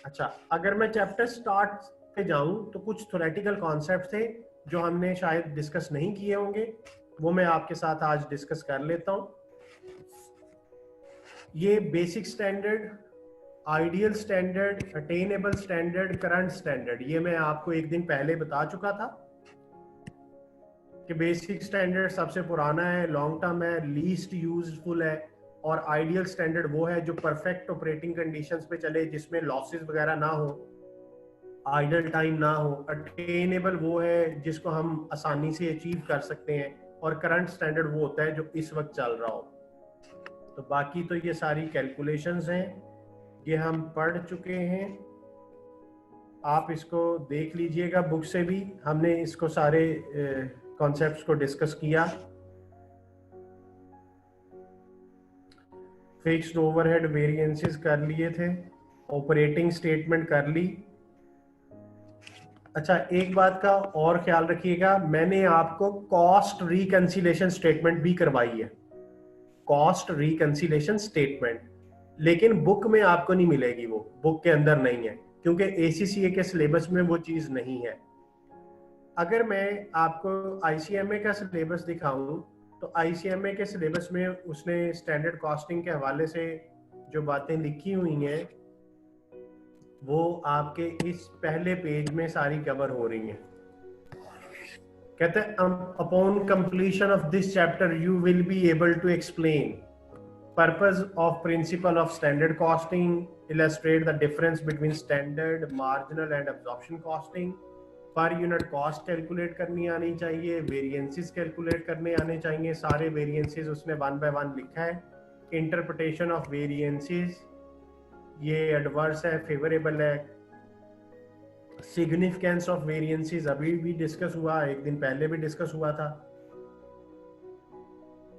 A: अच्छा, अगर मैं चैप्टर स्टार्ट पे जाऊं तो कुछ थ्योरेटिकल कॉन्सेप्ट थे जो हमने शायद डिस्कस नहीं किए होंगे, वो मैं आपके साथ आज डिस्कस कर लेता हूं। ये basic standard, ideal standard, attainable standard, current standard, ये मैं आपको एक दिन पहले बता चुका था कि बेसिक स्टैंडर्ड सबसे पुराना है, लॉन्ग टर्म है, लीस्ट यूजफुल है, और आइडियल स्टैंडर्ड वो है जो परफेक्ट ऑपरेटिंग कंडीशंस पे चले, जिसमें लॉसेस वगैरह ना हो, आइडल टाइम ना हो। अटेनेबल वो है जिसको हम आसानी से अचीव कर सकते हैं, और करंट स्टैंडर्ड वो होता है जो इस वक्त चल रहा हो। तो बाकी तो ये सारी कैलकुलेशंस हैं, ये हम पढ़ चुके हैं, आप इसको देख लीजिएगा बुक से भी, हमने इसको सारे कॉन्सेप्ट्स को डिस्कस किया। फिक्स्ड ओवरहेड वेरिएंसेस कर लिए थे, ऑपरेटिंग स्टेटमेंट कर ली। अच्छा, एक बात का और ख्याल रखिएगा, मैंने आपको कॉस्ट रिकंसिलेशन स्टेटमेंट भी करवाई है, कॉस्ट रिकंसिलेशन स्टेटमेंट, लेकिन बुक में आपको नहीं मिलेगी, वो बुक के अंदर नहीं है क्योंकि ACCA के सिलेबस में वो चीज नहीं है। अगर मैं आपको ICMA का सिलेबस दिखाऊं तो ICMA के सिलेबस में उसने स्टैंडर्ड कॉस्टिंग के हवाले से जो बातें लिखी हुई हैं वो आपके इस पहले पेज में सारी कवर हो रही हैं। कहते हैं upon completion of this chapter you will be able to explain purpose of principle of standard costing, illustrate the difference between standard, marginal and absorption costing, per unit cost calculate करनी आनी चाहिए, variances calculate करने आने चाहिए, सारे variances उसने 1 bye 1 लिखा है। इंटरप्रिटेशन ऑफ वेरिएंसेस, ये एडवर्स है, फेवरेबल है। सिग्निफिकेंस ऑफ वेरिएंसेस अभी भी डिस्कस हुआ, एक दिन पहले भी डिस्कस हुआ था।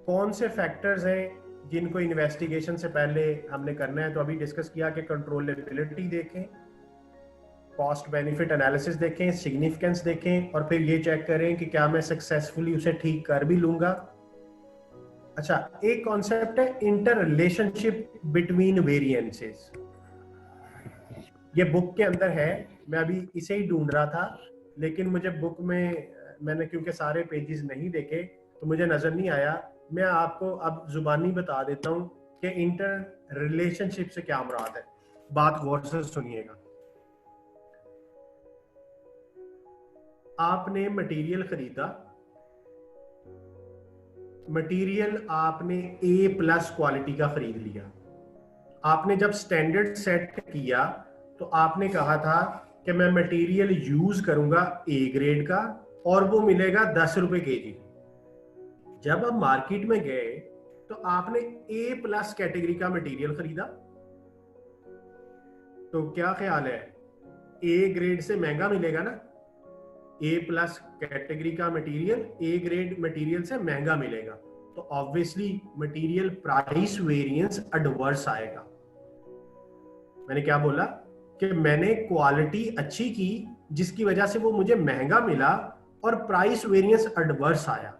A: कौन से फैक्टर्स हैं जिनको इन्वेस्टिगेशन से पहले हमने करना है, तो अभी डिस्कस किया कि कंट्रोलेबिलिटी देखें, कॉस्ट बेनिफिट एनालिसिस देखें, सिग्निफिकेंस देखें, और फिर ये चेक करें कि क्या मैं सक्सेसफुली उसे ठीक कर भी लूंगा। अच्छा, एक कॉन्सेप्ट है इंटर रिलेशनशिप बिटवीन वेरिएंसेस, ये बुक के अंदर है, मैं अभी इसे ही ढूंढ रहा था, लेकिन मुझे बुक में मैंने क्योंकि सारे पेजेस नहीं देखे तो मुझे नजर नहीं आया। मैं आपको अब जुबानी बता देता हूं कि इंटर रिलेशनशिप से क्या मुराद है, बात गौर से सुनिएगा। आपने मटेरियल खरीदा, मटेरियल आपने A+ क्वालिटी का खरीद लिया, आपने जब स्टैंडर्ड सेट किया तो आपने कहा था कि मैं मटेरियल यूज करूंगा A ग्रेड का और वो मिलेगा 10 रुपए kg। जब आप मार्केट में गए तो आपने ए प्लस कैटेगरी का मटेरियल खरीदा, तो क्या ख्याल है, ए ग्रेड से महंगा मिलेगा ना? ए प्लस कैटेगरी का मटेरियल ए ग्रेड मटेरियल से महंगा मिलेगा, तो obviously material price variance adverse आएगा। मैंने क्या बोला कि मैंने क्वालिटी अच्छी की जिसकी वजह से वो मुझे महंगा मिला और प्राइस वेरिएंस एडवर्स आया।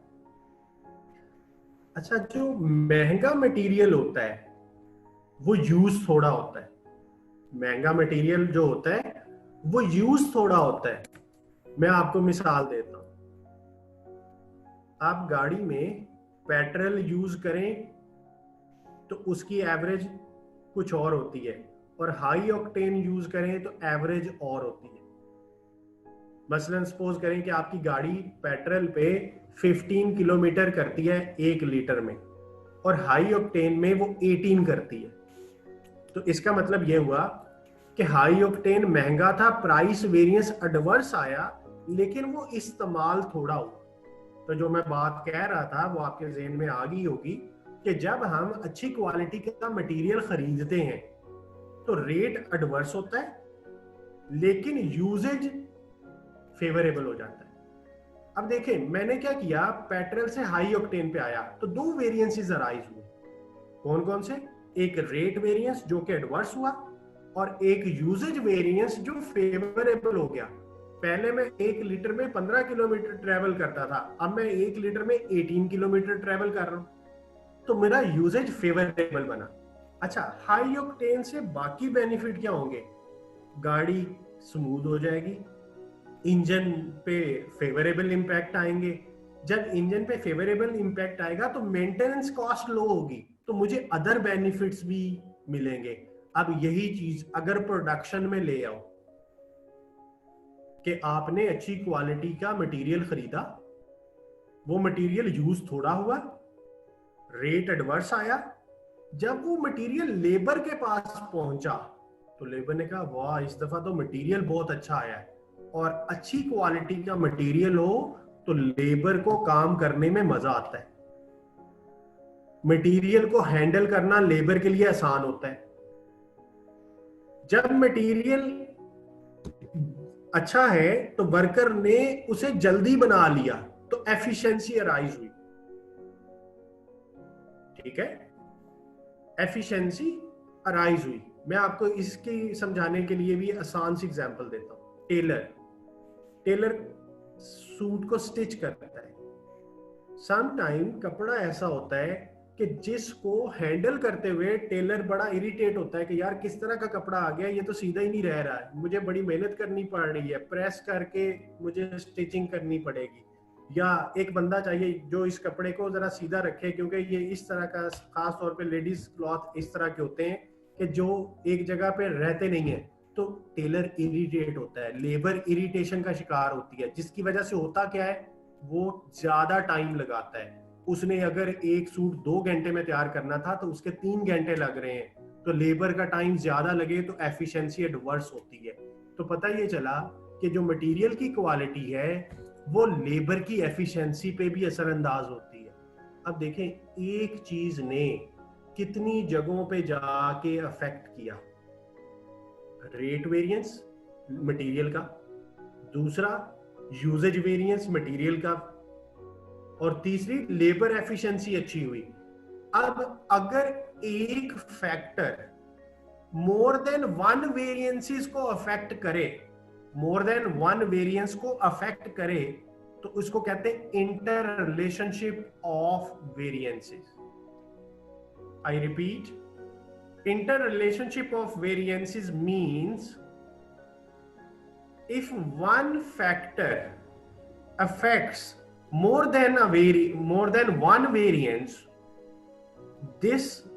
A: अच्छा, जो महंगा मटेरियल होता है वो यूज थोड़ा होता है। महंगा मटेरियल जो होता है वो यूज थोड़ा होता है। मैं आपको मिसाल देता हूं, आप गाड़ी में पेट्रोल यूज करें तो उसकी एवरेज कुछ और होती है, और हाई ऑक्टेन यूज करें तो एवरेज और होती है। मसलन सपोज करें कि आपकी गाड़ी पेट्रोल पे 15 किलोमीटर करती है 1 लीटर में, और हाई ऑक्टेन में वो 18 करती है। तो इसका मतलब ये हुआ कि हाई ऑक्टेन महंगा था, प्राइस वेरिएंस एडवर्स आया, लेकिन वो इस्तेमाल थोड़ा हुआ। तो जो मैं बात कह रहा था वो आपके ज़हन में आ गई होगी कि जब हम अच्छी क्वालिटी का मटेरियल खरीदते हैं तो रेट एडवर्स होता है, लेकिन यूजेज फेवरेबल हो जाता है। अब देखें, मैंने क्या किया, पेट्रोल से हाई ऑक्टेन पे आया तो दो वेरिएंसेस अराइज हुए। कौन कौन से? एक रेट वेरिएंस जो कि एडवर्स हुआ, और एक यूजेज वेरिएंस जो फेवरेबल हो गया। पहले मैं 1 लीटर में 15 किलोमीटर ट्रेवल करता था, अब मैं 1 लीटर में 18 किलोमीटर ट्रेवल कर रहा हूं, तो मेरा यूजेज फेवरेबल बना। अच्छा, हाई ऑक्टेन से बाकी बेनिफिट क्या होंगे? गाड़ी स्मूथ हो जाएगी, इंजन पे फेवरेबल इंपैक्ट आएंगे। जब इंजन पे फेवरेबल इंपैक्ट आएगा तो मेंटेनेंस कॉस्ट लो होगी, तो मुझे अदर बेनिफिट्स भी मिलेंगे। अब यही चीज अगर प्रोडक्शन में ले आओ कि आपने अच्छी क्वालिटी का मटेरियल खरीदा, वो मटेरियल यूज थोड़ा हुआ, रेट एडवर्स आया, जब वो मटेरियल लेबर के पास पहुंचा तो लेबर ने कहा वाह, इस दफा तो मटेरियल बहुत अच्छा आया है। और अच्छी क्वालिटी का मटेरियल हो तो लेबर को काम करने में मजा आता है। मटेरियल को हैंडल करना लेबर के लिए आसान होता है। जब मटेरियल अच्छा है तो वर्कर ने उसे जल्दी बना लिया, तो एफिशिएंसी अराइज हुई। ठीक है, एफिशिएंसी अराइज हुई। मैं आपको इसकी समझाने के लिए भी आसान सी एग्जांपल देता हूं। टेलर सूट को स्टिच करता है। सम टाइम कपड़ा ऐसा होता है कि जिसको हैंडल करते हुए टेलर बड़ा इरिटेट होता है कि यार किस तरह का कपड़ा आ गया, ये तो सीधा ही नहीं रह रहा है, मुझे बड़ी मेहनत करनी पड़ रही है, प्रेस करके मुझे स्टिचिंग करनी पड़ेगी, या एक बंदा चाहिए जो इस कपड़े को जरा सीधा रखे, क्योंकि ये इस तरह का, खास तौर पे लेडीज क्लॉथ इस तरह के होते हैं कि जो एक जगह पे रहते नहीं है। तो टेलर इरिटेट होता है, लेबर इरिटेशन का शिकार होती है, जिसकी वजह से होता क्या है, वो ज्यादा टाइम लगाता है। उसने अगर एक सूट 2 घंटे में तैयार करना था तो उसके 3 घंटे लग रहे हैं, तो लेबर का टाइम ज्यादा लगे तो एफिशिएंसी एडवर्स होती है। तो पता ये चला कि जो मटेरियल की क्वालिटी है वो लेबर की एफिशिएंसी पे भी असरअंदाज होती है। अब देखें, एक चीज ने कितनी जगहों पे जाके अफेक्ट किया, रेट वेरिएंस मटेरियल का, दूसरा यूजेज वेरिएंस मटेरियल का, और तीसरी लेबर एफिशिएंसी अच्छी हुई। अब अगर एक factor more than one variances को अफेक्ट करे, मोर देन वन वेरिएंस को अफेक्ट करे, तो उसको कहते हैं inter relationship of variances. I repeat, interrelationship of variances means if one factor affects more than one variance, this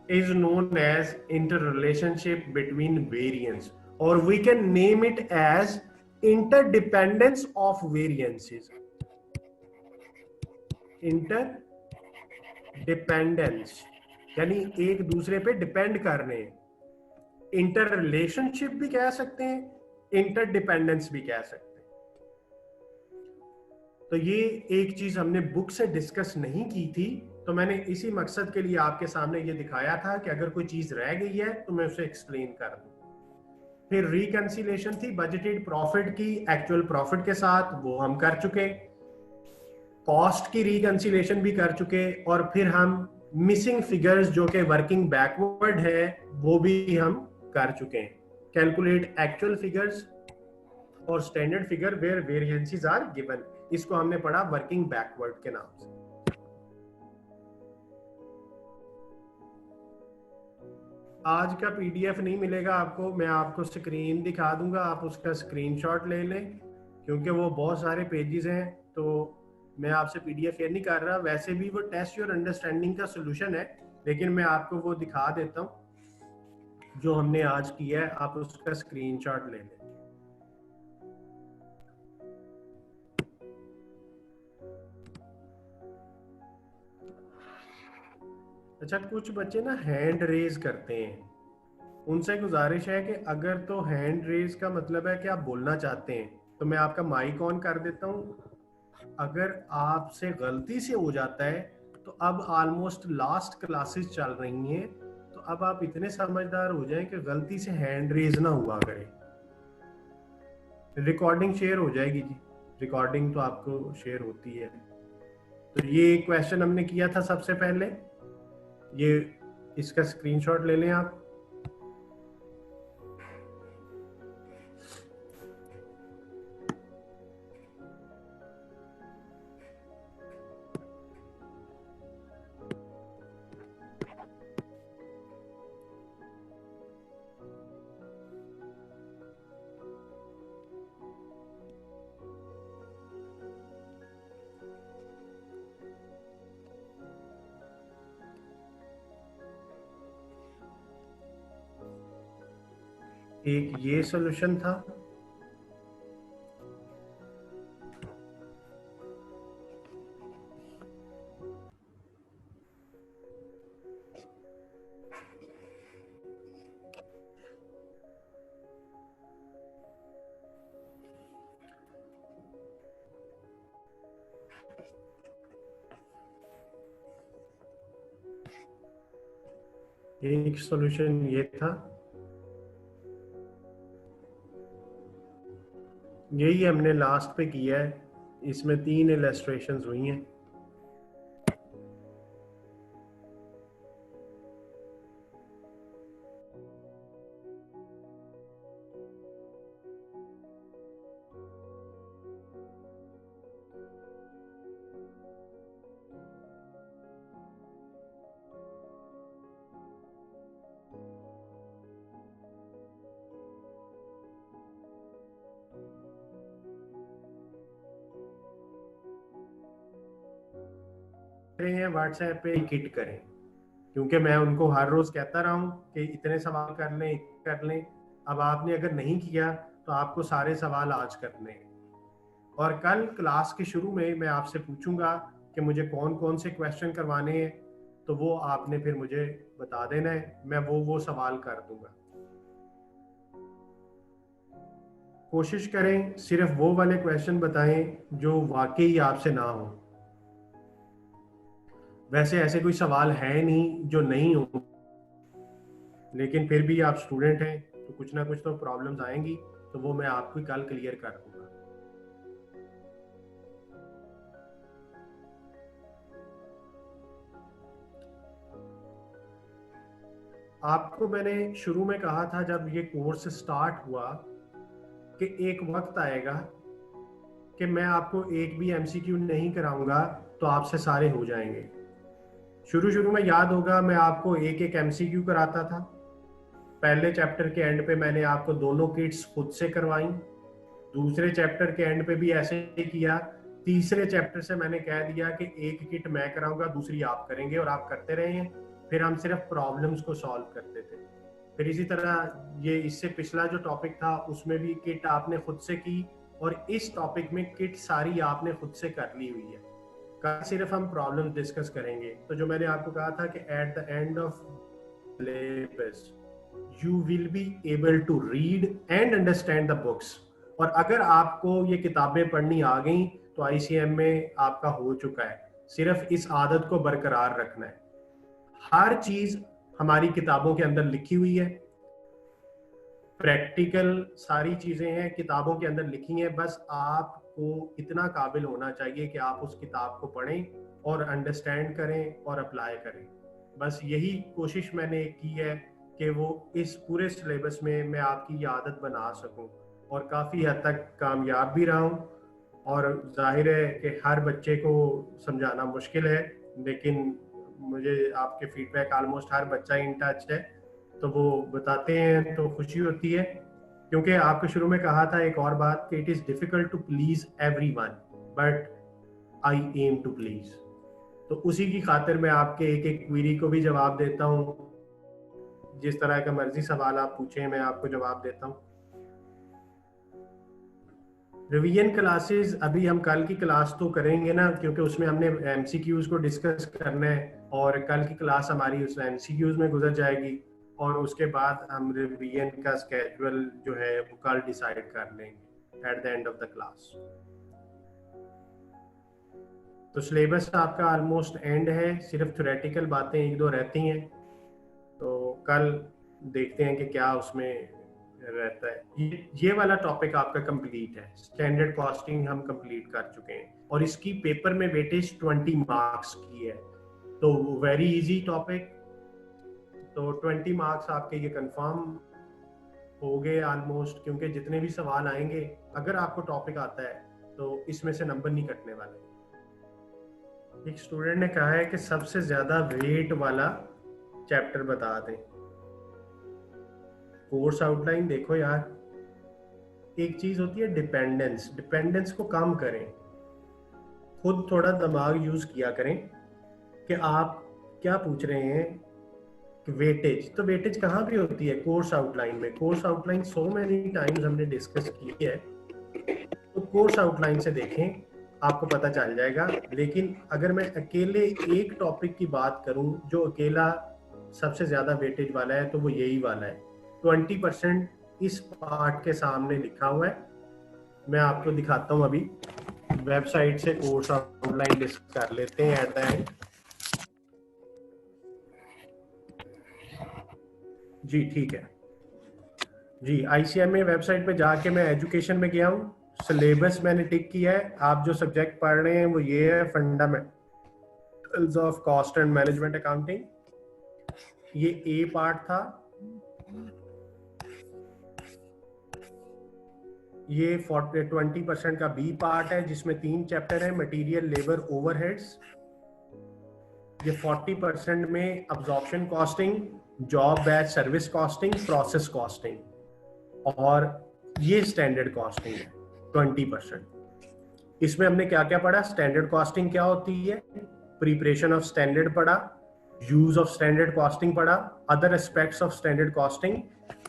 A: is known as interrelationship between variance, or we can name it as interdependence of variances. interdependence यानी एक दूसरे पे depend कर रहे हैं। Inter relationship भी कह सकते हैं, इंटरडिपेंडेंस भी कह सकते हैं। तो ये एक चीज हमने बुक से डिस्कस नहीं की थी, तो मैंने इसी मकसद के लिए आपके सामने ये दिखाया था कि अगर कोई चीज रह गई है तो मैं उसे एक्सप्लेन कर दूं। फिर रिकंसिलेशन थी बजटेड प्रॉफिट की एक्चुअल प्रॉफिट के साथ, वो हम कर चुके। कॉस्ट की रिकंसिलेशन भी कर चुके, और फिर हम मिसिंग फिगर्स जो कि वर्किंग बैकवर्ड है वो भी हम कर चुके हैं। कैलकुलेट एक्चुअल फिगर्स और standard figure where variances are given, इसको हमने पढ़ा वर्किंग बैकवर्ड के नाम से। आज का पीडीएफ नहीं मिलेगा आपको, मैं आपको स्क्रीन दिखा दूंगा, आप उसका स्क्रीनशॉट ले लें, क्योंकि वो बहुत सारे पेजेस हैं, तो मैं आपसे पीडीएफ शेयर नहीं कर रहा। वैसे भी वो टेस्ट योर अंडरस्टैंडिंग का सोल्यूशन है, लेकिन मैं आपको वो दिखा देता हूँ जो हमने आज किया है, आप उसका स्क्रीनशॉट ले लें। अच्छा, कुछ बच्चे ना हैंड रेज करते हैं, उनसे गुजारिश है कि अगर तो हैंड रेज का मतलब है कि आप बोलना चाहते हैं, तो मैं आपका माइक ऑन कर देता हूँ। अगर आपसे गलती से हो जाता है तो अब ऑलमोस्ट लास्ट क्लासेस चल रही हैं, तो अब आप इतने समझदार हो जाएं कि गलती से हैंड रेज ना हुआ करें। रिकॉर्डिंग शेयर हो जाएगी जी, रिकॉर्डिंग तो आपको शेयर होती है। तो ये क्वेश्चन हमने किया था सबसे पहले, ये इसका स्क्रीनशॉट ले लें आप। एक ये सॉल्यूशन था, एक सॉल्यूशन ये था, यही हमने लास्ट पे किया है। इसमें 3 इलस्ट्रेशंस हुई हैं। हैं व्हाट्सएप पे किट करें, क्योंकि मैं उनको हर रोज कहता रहा हूं कि इतने सवाल कर लें। अब आपने अगर नहीं किया तो आपको सारे सवाल आज करने हैं, और कल क्लास के शुरू में मैं आपसे पूछूंगा कि मुझे कौन कौन से क्वेश्चन करवाने हैं, तो वो आपने फिर मुझे बता देना है, मैं वो सवाल कर दूंगा। कोशिश करें सिर्फ वो वाले क्वेश्चन बताएं जो वाकई आपसे ना हो। वैसे ऐसे कोई सवाल है नहीं जो नहीं हो, लेकिन फिर भी आप स्टूडेंट हैं तो कुछ ना कुछ तो प्रॉब्लम्स आएंगी, तो वो मैं आपको कल क्लियर कर दूंगा। आपको मैंने शुरू में कहा था जब ये कोर्स स्टार्ट हुआ कि एक वक्त आएगा कि मैं आपको एक भी एमसीक्यू नहीं कराऊंगा तो आपसे सारे हो जाएंगे। शुरू में याद होगा मैं आपको एक एक एमसीक्यू कराता था। पहले चैप्टर के एंड पे मैंने आपको दोनों किट्स खुद से करवाई, दूसरे चैप्टर के एंड पे भी ऐसे ही किया, तीसरे चैप्टर से मैंने कह दिया कि एक किट मैं कराऊंगा दूसरी आप करेंगे, और आप करते रहे हैं। फिर हम सिर्फ प्रॉब्लम्स को सॉल्व करते थे। फिर इसी तरह ये इससे पिछला जो टॉपिक था उसमें भी किट आपने खुद से की, और इस टॉपिक में किट सारी आपने खुद से कर ली हुई है। कल सिर्फ हम प्रॉब्लम डिस्कस करेंगे। तो जो मैंने आपको कहा था कि at the end of syllabus you will be able to read and understand the books, और अगर आपको ये किताबें पढ़नी आ गई तो आईसीएम में आपका हो चुका है। सिर्फ इस आदत को बरकरार रखना है। हर चीज हमारी किताबों के अंदर लिखी हुई है, प्रैक्टिकल सारी चीजें हैं किताबों के अंदर लिखी हैं, बस आपको इतना काबिल होना चाहिए कि आप उस किताब को पढ़ें और अंडरस्टैंड करें और अप्लाई करें। बस यही कोशिश मैंने की है कि वो इस पूरे सिलेबस में मैं आपकी ये आदत बना सकूं, और काफ़ी हद तक कामयाब भी रहा हूं। और जाहिर है कि हर बच्चे को समझाना मुश्किल है, लेकिन मुझे आपके फीडबैक ऑलमोस्ट हर बच्चा इन टच है, तो वो बताते हैं तो खुशी होती है। क्योंकि आपको शुरू में कहा था एक और बात कि it is difficult to please everyone but I am to please. तो उसी की खातिर मैं आपके एक एक क्वेरी को भी जवाब देता हूँ। जिस तरह का मर्जी सवाल आप पूछें मैं आपको जवाब देता हूँ। रिवीजन क्लासेस अभी हम कल की क्लास तो करेंगे ना, क्योंकि उसमें हमने एमसीक्यूज को डिस्कस करना है, और कल की क्लास हमारी उस एमसीक्यूज में गुजर जाएगी, और उसके बाद हम रिवीजन का स्केड्यूल जो है वो कल डिसाइड कर लेंगे eight the end of the class. तो सिलेबस आपका ऑलमोस्ट एंड है, सिर्फ थ्योरेटिकल बातें एक दो रहती हैं, तो कल देखते हैं कि क्या उसमें रहता है। ये वाला टॉपिक आपका कंप्लीट है, स्टैंडर्ड कॉस्टिंग हम कंप्लीट कर चुके हैं, और इसकी पेपर में वेटेज 20 मार्क्स की है, तो वेरी इजी टॉपिक। तो 20 मार्क्स आपके ये कंफर्म हो गए ऑलमोस्ट, क्योंकि जितने भी सवाल आएंगे अगर आपको टॉपिक आता है तो इसमें से नंबर नहीं कटने वाले। एक स्टूडेंट ने कहा है कि सबसे ज्यादा वेट वाला चैप्टर बता दें। कोर्स आउटलाइन देखो यार, एक चीज होती है डिपेंडेंस, डिपेंडेंस को कम करें, खुद थोड़ा दिमाग यूज किया करें कि आप क्या पूछ रहे हैं कि वेटेज, तो वेटेज कहाँ भी होती है कोर्स आउटलाइन में। Course outline so many times हमने डिस्कस की है, तो कोर्स आउटलाइन से देखें आपको पता चल जाएगा। लेकिन अगर मैं अकेले एक टॉपिक की बात करूं जो अकेला सबसे ज्यादा वेटेज वाला है, तो वो यही वाला है। 20% इस पार्ट के सामने लिखा हुआ है, मैं आपको दिखाता हूं। अभी वेबसाइट से कोर्स आउटलाइन डिस्कस कर लेते हैं एट द एंड। जी ठीक है जी, ICMA वेबसाइट पे जाके मैं एजुकेशन में गया हूँ, सिलेबस मैंने टिक किया है। आप जो सब्जेक्ट पढ़ रहे हैं वो ये है, fundamentals of cost and management accounting. ये ए पार्ट था, ये 20% का बी पार्ट है जिसमें 3 चैप्टर है, मटेरियल, लेबर, ओवरहेड्स। ये 40% में absorption costing, job batch service costing, process costing, और ये स्टैंडर्ड कॉस्टिंग है 20%। इसमें हमने क्या क्या पढ़ा, स्टैंडर्ड कॉस्टिंग क्या होती है, प्रिपरेशन ऑफ स्टैंडर्ड पढ़ा, यूज ऑफ स्टैंडर्ड कॉस्टिंग पढ़ा, other aspects of standard costing,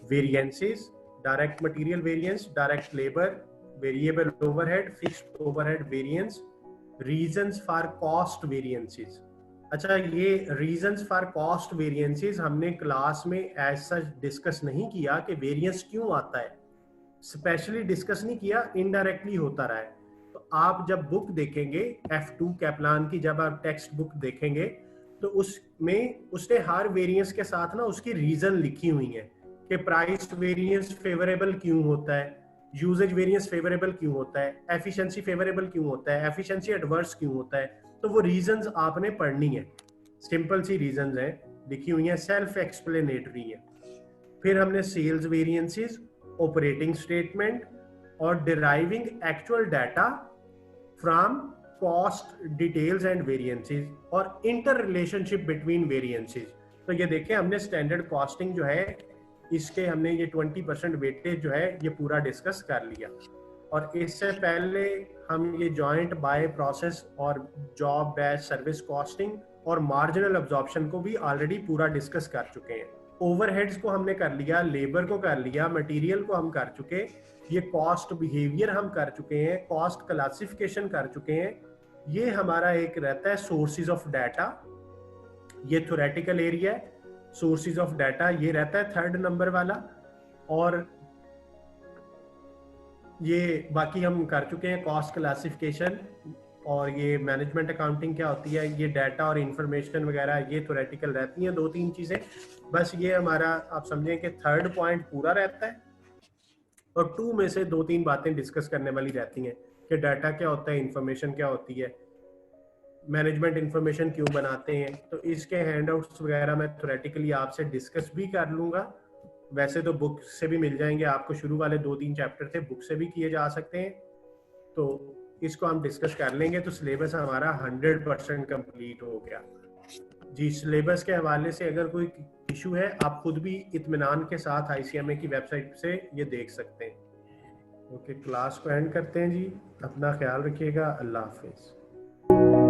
A: variances, direct material variance, direct labour, variable overhead, fixed overhead variance, reasons for cost variances. अच्छा, ये रीजंस फॉर कॉस्ट वेरिएंसेस हमने class में as such discuss नहीं किया कि variance क्यों आता है, स्पेशली डिस्कस नहीं किया, इनडायरेक्टली होता रहा है। तो आप जब बुक देखेंगे F2 कैपलान की, जब आप टेक्स्ट बुक देखेंगे तो उसमें उसने हर वेरिएंस के साथ ना उसकी रीजन लिखी हुई है कि प्राइस वेरिएंस फेवरेबल क्यों होता है, यूजेज वेरिएंस फेवरेबल क्यों होता है, एफिशिएंसी फेवरेबल क्यों होता है, एफिशिएंसी एडवर्स क्यों होता है। तो वो रीजंस आपने पढ़नी है, सिंपल सी रीजंस हैं, लिखी हुई हैं, सेल्फ एक्सप्लेनेटरी है। फिर हमने सेल्स वेरिएंसेस, ऑपरेटिंग स्टेटमेंट, और deriving actual data from cost details and variances, और इंटर रिलेशनशिप बिटवीन वेरिएंसेस। तो ये देखें, हमने स्टैंडर्ड कॉस्टिंग जो है इसके हमने ये 20% वेटेज जो है ये पूरा डिस्कस कर लिया। और इससे पहले हम ये जॉइंट बाय प्रोसेस और जॉब बैच सर्विस कॉस्टिंग और मार्जिनल अब्जॉर्प्शन को भी ऑलरेडी पूरा डिस्कस कर चुके हैं। ओवरहेड्स को हमने कर लिया, लेबर को कर लिया, मटेरियल को हम कर चुके, ये कॉस्ट बिहेवियर हम कर चुके हैं, कॉस्ट क्लासिफिकेशन कर चुके हैं। ये हमारा एक रहता है सोर्सेज ऑफ डाटा, ये थ्योरेटिकल एरिया है। सोर्सेज ऑफ डाटा ये रहता है 3rd नंबर वाला, और ये बाकी हम कर चुके हैं, कॉस्ट क्लासिफिकेशन, और ये मैनेजमेंट अकाउंटिंग क्या होती है, ये डाटा और इंफॉर्मेशन वगैरह ये थ्योरेटिकल रहती हैं 2-3 चीज़ें। बस ये हमारा आप समझें कि थर्ड पॉइंट पूरा रहता है और 2 में से 2-3 बातें डिस्कस करने वाली रहती हैं कि डाटा क्या होता है, इंफॉर्मेशन क्या होती है, मैनेजमेंट इंफॉर्मेशन क्यों बनाते हैं। तो इसके हैंडआउट्स वगैरह मैं थ्योरेटिकली आपसे डिस्कस भी कर लूँगा। वैसे तो बुक से भी मिल जाएंगे आपको, शुरू वाले 2-3 चैप्टर थे बुक से भी किए जा सकते हैं, तो इसको हम डिस्कस कर लेंगे। तो सिलेबस हमारा 100% कंप्लीट हो गया जी। सिलेबस के हवाले से अगर कोई इशू है आप खुद भी इत्मीनान के साथ ICMA की वेबसाइट से ये देख सकते हैं। ओके, क्लास को एंड करते हैं जी। अपना ख्याल रखिएगा। अल्लाह हाफिज़।